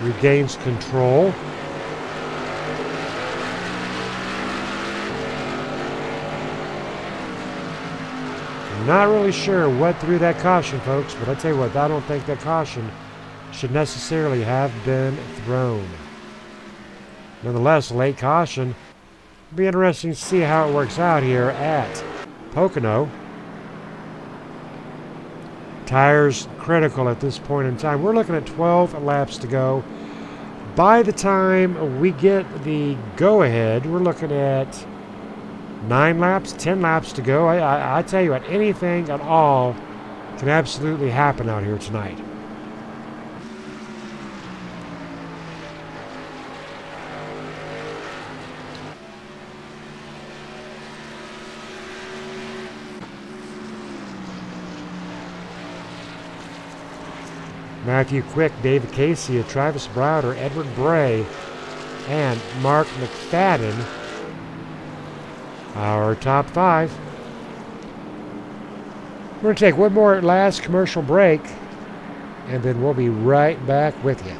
Regains control. I'm not really sure what threw that caution, folks, but I tell you what, I don't think that caution should necessarily have been thrown. Nonetheless, late caution. It'll be interesting to see how it works out here at Pocono. Tires critical at this point in time. We're looking at 12 laps to go. By the time we get the go-ahead, we're looking at 9 laps, 10 laps to go. I tell you what, anything at all can absolutely happen out here tonight. Matthew Quick, David Casey, Travis Browder, Edward Bray, and Mark McFadden, our top 5. We're going to take one more last commercial break, and then we'll be right back with you.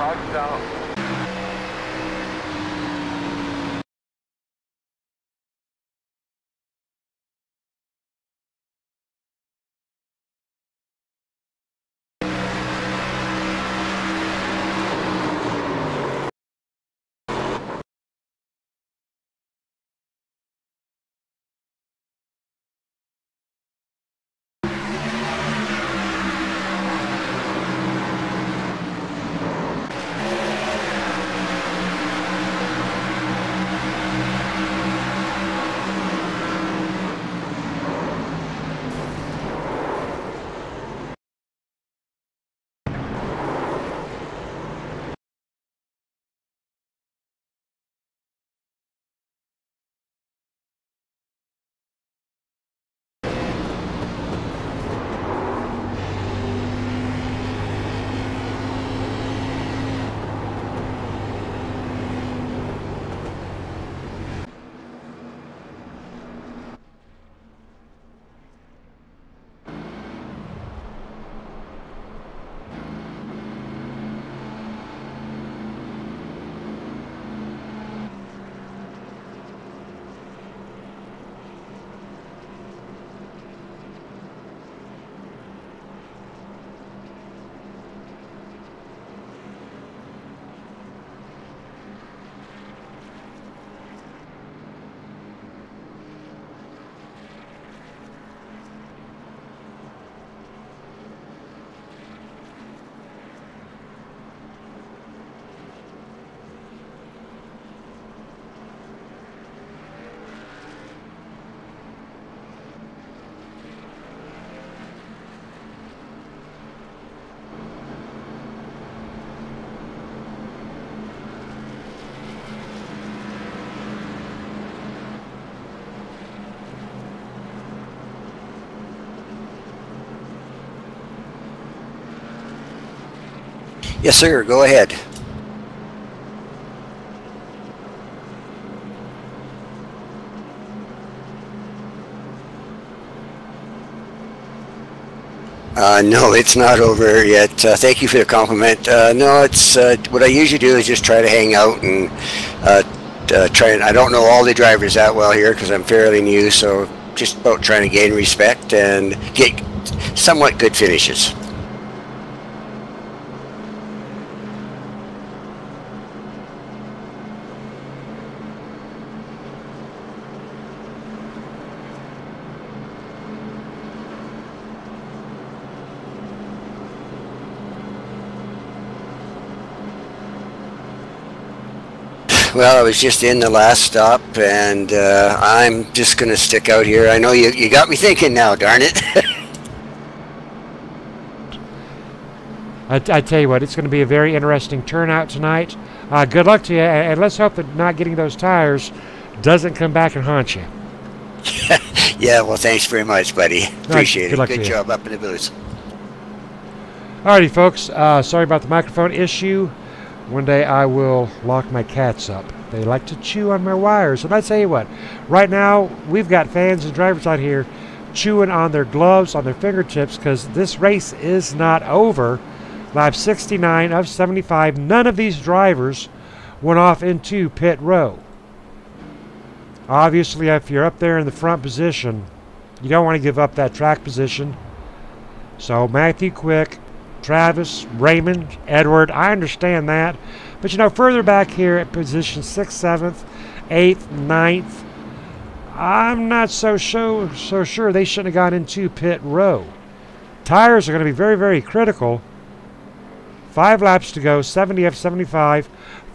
Roger down. Yes, sir. Go ahead. No, it's not over yet. Thank you for the compliment. No, it's what I usually do is just try to hang out and try. And I don't know all the drivers that well here because I'm fairly new, so just about trying to gain respect and get somewhat good finishes. Well, I was just in the last stop, and I'm just going to stick out here. I know you got me thinking now, darn it. I tell you what, it's going to be a very interesting turnout tonight. Good luck to you, and let's hope that not getting those tires doesn't come back and haunt you. Yeah, well, thanks very much, buddy. Appreciate it. Good job up in the booth. Alrighty, folks. Sorry about the microphone issue. One day I will lock my cats up. They like to chew on my wires. And I tell you what, right now we've got fans and drivers out here chewing on their gloves, on their fingertips, because this race is not over. Lap 69 of 75, none of these drivers went off into pit row. Obviously, if you're up there in the front position, you don't want to give up that track position. So Matthew Quick, Travis, Raymond, Edward, I understand that. But, you know, further back here at position 6th, 7th, 8th, 9th, I'm not so sure they shouldn't have gone into pit row. Tires are going to be very, very critical. 5 laps to go, 70 of 75.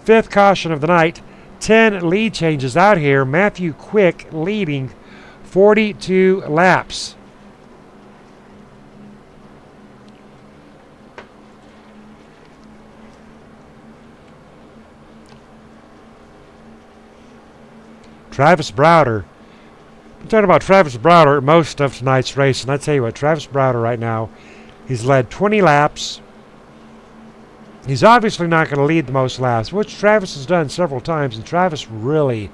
5th caution of the night. 10 lead changes out here. Matthew Quick leading 42 laps. Travis Browder. I'm talking about Travis Browder at most of tonight's race, and I tell you what, Travis Browder right now, he's led 20 laps. He's obviously not going to lead the most laps, which Travis has done several times, and Travis really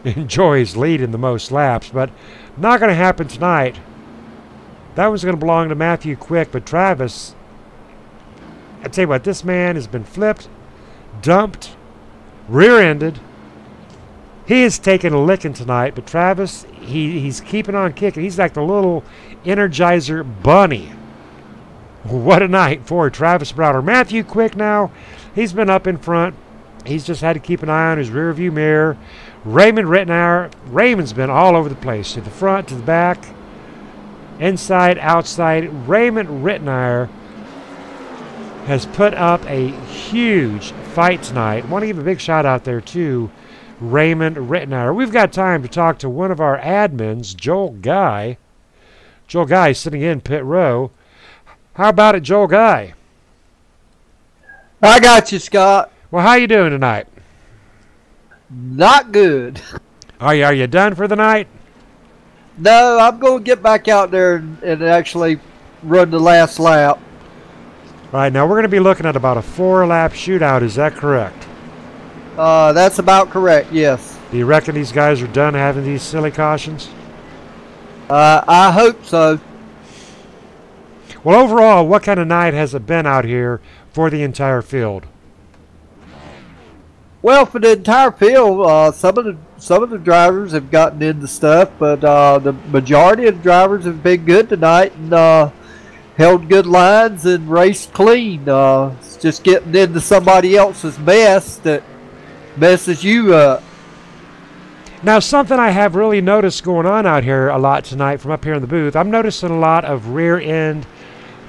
enjoys leading the most laps, but not going to happen tonight. That one's going to belong to Matthew Quick, but Travis, I tell you what, this man has been flipped dumped, rear-ended. He is taking a licking tonight, but Travis, he's keeping on kicking. He's like the little Energizer bunny. What a night for Travis Browder. Matthew Quick now, he's been up in front. He's just had to keep an eye on his rear view mirror. Raymond Rittenauer, Raymond's been all over the place, to the front, to the back, inside, outside. Raymond Rittenauer has put up a huge fight tonight. I want to give a big shout out there to Raymond Rittenauer. We've got time to talk to one of our admins, Joel Guy. Joel Guy is sitting in pit row. How about it, Joel Guy? I got you, Scott. Well, how you doing tonight? Not good. Are you done for the night? No, I'm going to get back out there and actually run the last lap. All right, now we're going to be looking at about a 4-lap shootout. Is that correct? That's about correct, yes. Do you reckon these guys are done having these silly cautions? I hope so. Well, overall, what kind of night has it been out here for the entire field? Well, for the entire field, some of the drivers have gotten into stuff, but the majority of the drivers have been good tonight and held good lines and raced clean. It's just getting into somebody else's mess that messes you up. Now, something I have really noticed going on out here a lot tonight from up here in the booth, I'm noticing a lot of rear-end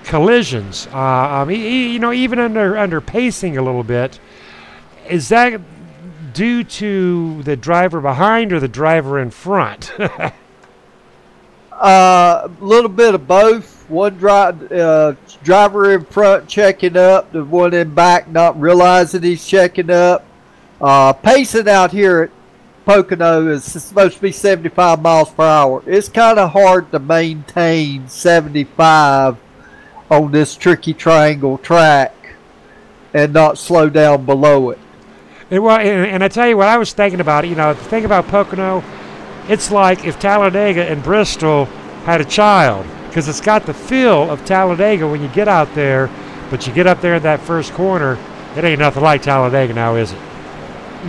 collisions. Even under pacing a little bit. Is that due to the driver behind or the driver in front? A little bit of both. One driver in front checking up, the one in back not realizing he's checking up. Pacing out here at Pocono is supposed to be 75 miles per hour. It's kind of hard to maintain 75 on this tricky triangle track and not slow down below it. And I tell you what, I was thinking about it. The thing about Pocono, it's like if Talladega and Bristol had a child, because it's got the feel of Talladega when you get out there, but you get up there in that first corner, it ain't nothing like Talladega now, is it?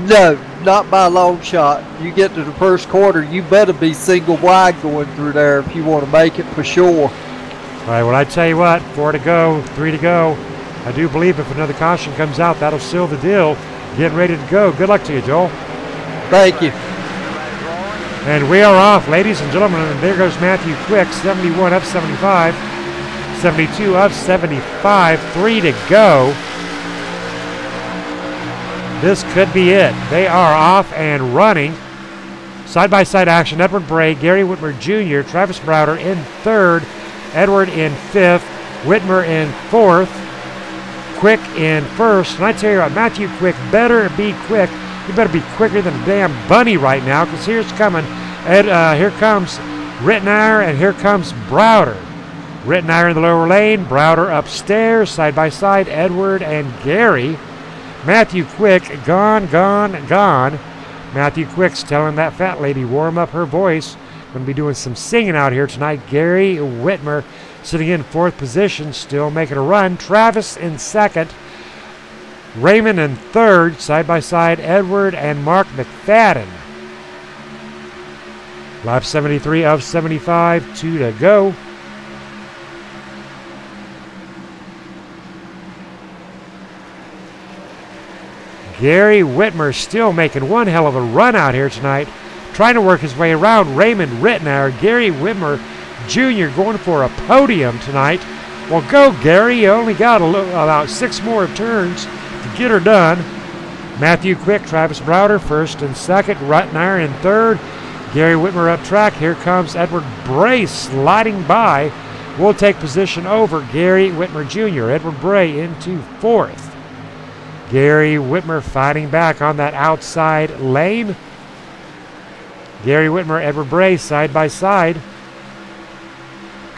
No, not by a long shot. You get to the first quarter, you better be single wide going through there if you want to make it for sure. All right, well, I tell you what, 4 to go, 3 to go. I do believe if another caution comes out, that'll seal the deal. Getting ready to go. Good luck to you, Joel. Thank you. And we are off, ladies and gentlemen. And there goes Matthew Quick, 71 of 75, 72 of 75, 3 to go. This could be it. They are off and running. Side-by-side action. Edward Bray, Gary Whitmer Jr., Travis Browder in third, Edward in fifth, Whitmer in fourth, Quick in first. And I tell you what, Matthew Quick better be quick. You better be quicker than a damn bunny right now, because here comes Rittenauer, and here comes Browder. Rittenauer in the lower lane, Browder upstairs, side by side, Edward and Gary. Matthew Quick gone. Matthew Quick's telling that fat lady warm up her voice. Going to be doing some singing out here tonight. Gary Whitmer sitting in fourth position, still making a run. Travis in second. Raymond in third, side by side, Edward and Mark McFadden. Lap 73 of 75, 2 to go. Gary Whitmer still making one hell of a run out here tonight, trying to work his way around Raymond Rittenauer. Gary Whitmer Jr. going for a podium tonight. Well, go, Gary. You only got about 6 more turns to get her done. Matthew Quick, Travis Browder first and second, Rittenauer in third. Gary Whitmer up track. Here comes Edward Bray sliding by. Will take position over Gary Whitmer Jr. Edward Bray into fourth. Gary Whitmer fighting back on that outside lane. Gary Whitmer, Edward Bray side by side.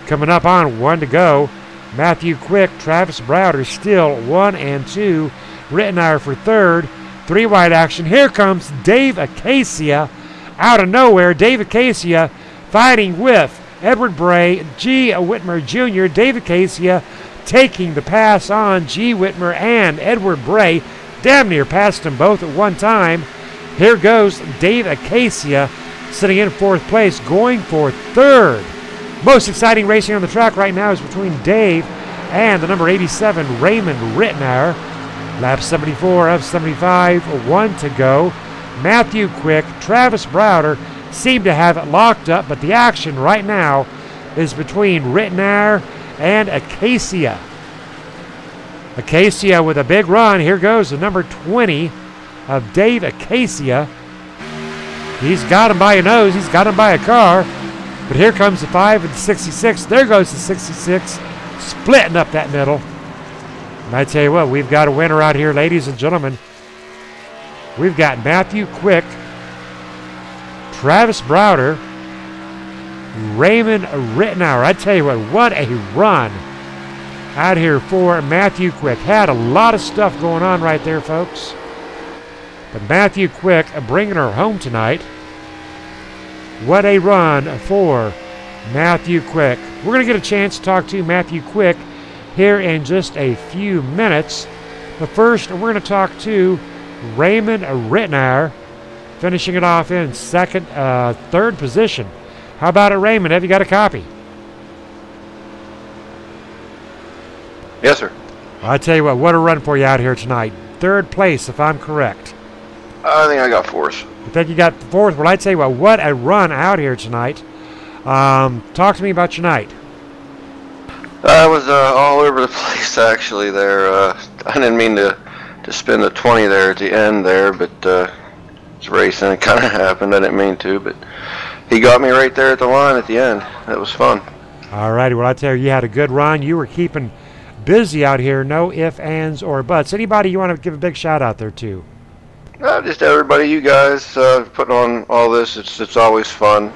Coming up on 1 to go. Matthew Quick, Travis Browder still 1 and 2. Rittenauer for third. 3 wide action. Here comes Dave Acacia out of nowhere. Dave Acacia fighting with Edward Bray, G. Whitmer Jr. Dave Acacia taking the pass on G. Whitmer and Edward Bray. damn near passed them both at one time. Here goes Dave Acacia sitting in 4th place, going for 3rd. Most exciting racing on the track right now is between Dave and the number 87, Raymond Rittenauer. Lap 74 of 75, 1 to go. Matthew Quick, Travis Browder seem to have it locked up, but the action right now is between Rittenauer and Acacia. Acacia with a big run. Here goes the number 20 of Dave Acacia. He's got him by a nose. He's got him by a car. But here comes the 5 and the 66. There goes the 66, splitting up that middle. And I tell you what, we've got a winner out here, ladies and gentlemen. We've got Matthew Quick, Travis Browder, Raymond Rittenauer. I tell you what a run out here for Matthew Quick. Had a lot of stuff going on right there, folks. But Matthew Quick bringing her home tonight. What a run for Matthew Quick. We're going to get a chance to talk to Matthew Quick here in just a few minutes. But first, we're going to talk to Raymond Rittenauer, finishing it off in 3rd position. How about it, Raymond? Have you got a copy? Yes, sir. Well, I tell you what a run for you out here tonight. 3rd place, if I'm correct. I think I got 4th. You think you got 4th? Well, I tell you what a run out here tonight. Talk to me about your night. I was all over the place actually there. I didn't mean to spin the 20 there at the end there, but it's racing. It kind of happened. I didn't mean to, but he got me right there at the line at the end. That was fun. All righty. Well, I tell you had a good run. You were keeping busy out here. No ifs, ands, or buts. Anybody you want to give a big shout out there to? Just everybody, you guys putting on all this. It's always fun.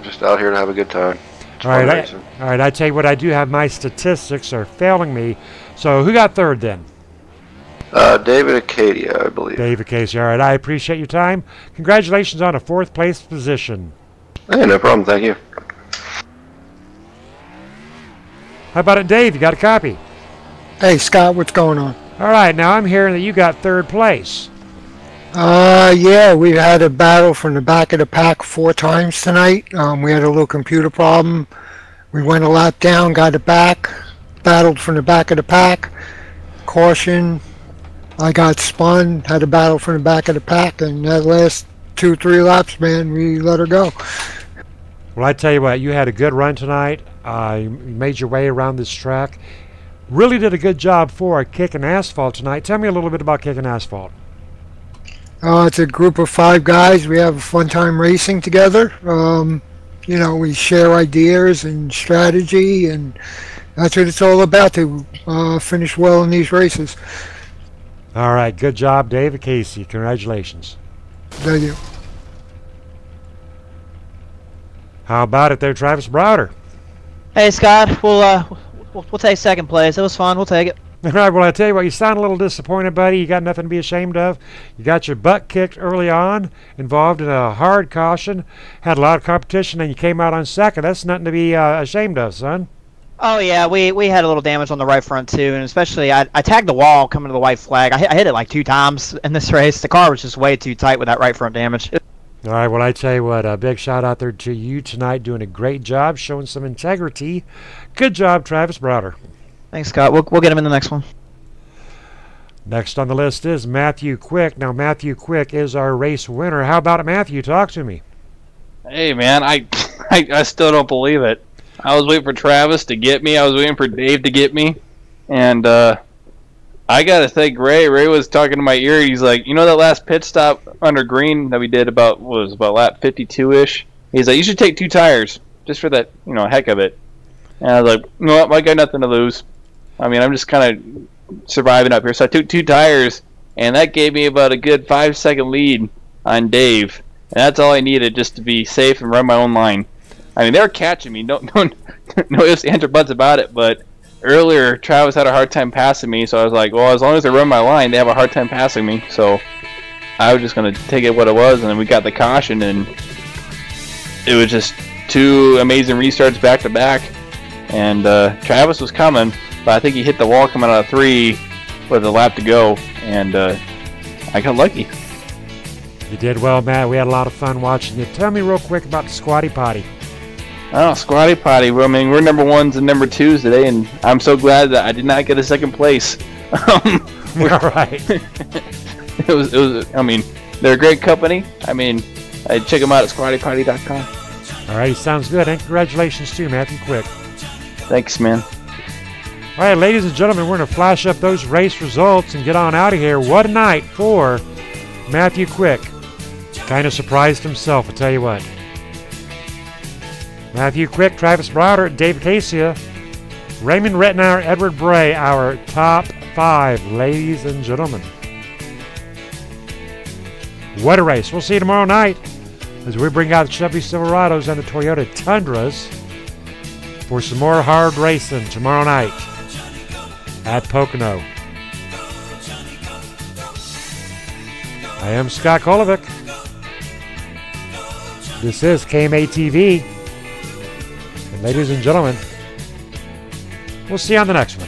Just out here to have a good time. All right, I tell you what, I do have my statistics are failing me. So who got 3rd then? David Acadia, I believe. Dave Acacia. All right, I appreciate your time. Congratulations on a 4th place position. Hey, no problem. Thank you. How about it, Dave? You got a copy? Hey, Scott, what's going on? All right, now I'm hearing that you got 3rd place. Yeah, we had a battle from the back of the pack 4 times tonight. We had a little computer problem. We went a lap down, got it back, battled from the back of the pack. Caution, I got spun, had a battle from the back of the pack, and that last 2-3 laps, man, we let her go. Well, I tell you what, you had a good run tonight. You made your way around this track. Really did a good job for Kicking Asphalt tonight. Tell me a little bit about Kicking Asphalt. It's a group of 5 guys. We have a fun time racing together. You know, we share ideas and strategy, and that's what it's all about, to finish well in these races. All right, good job, David Casey. Congratulations. Thank you. How about it there, Travis Browder? Hey, Scott. We'll take 2nd place. It was fun. We'll take it. All right, well, I tell you what, you sound a little disappointed, buddy. You got nothing to be ashamed of. You got your butt kicked early on, involved in a hard caution, had a lot of competition, and you came out on 2nd. That's nothing to be ashamed of, son. Oh, yeah, we had a little damage on the right front, too, and especially I tagged the wall coming to the white flag. I hit it like 2 times in this race. The car was just way too tight with that right front damage. All right, well, I tell you what, a big shout out there to you tonight, doing a great job, showing some integrity. Good job, Travis Browder. Thanks, Scott. We'll get him in the next one. Next on the list is Matthew Quick. Now, Matthew Quick is our race winner. How about it, Matthew? Talk to me. Hey, man, I still don't believe it. I was waiting for Travis to get me. I was waiting for Dave to get me. And I got to thank Ray. Ray was talking to my ear. He's like, you know that last pit stop under green that we did about lap 52-ish? He's like, you should take 2 tires just for that, heck of it. And I was like, you know what, I got nothing to lose. I mean, I'm just kind of surviving up here. So I took 2 tires, and that gave me about a good 5-second lead on Dave. And that's all I needed just to be safe and run my own line. I mean, they were catching me. No ifs, ands, or buts about it. But earlier, Travis had a hard time passing me. So I was like, well, as long as I run my line, they have a hard time passing me. So I was just going to take it what it was. And then we got the caution, and it was just 2 amazing restarts back to back. And Travis was coming, but I think he hit the wall coming out of 3 with a lap to go, and I got lucky. You did well, Matt. We had a lot of fun watching you. Tell me real quick about the Squatty Potty. Oh, Squatty Potty. Well, I mean, we're number ones and number twos today, and I'm so glad that I did not get a second place. All right. It was. I mean, they're a great company. I mean, I'd check them out at squattypotty.com. All right, sounds good. And congratulations to you, Matthew Quick. Thanks, man. All right, ladies and gentlemen, we're going to flash up those race results and get on out of here. What a night for Matthew Quick. Kind of surprised himself, I'll tell you what. Matthew Quick, Travis Browder, Dave Casia, Raymond Rittenauer, Edward Bray, our top 5, ladies and gentlemen. What a race. We'll see you tomorrow night as we bring out the Chevy Silverados and the Toyota Tundras for some more hard racing tomorrow night at Pocono. I am Scott Kolovic. This is KMA TV. And ladies and gentlemen, we'll see you on the next one.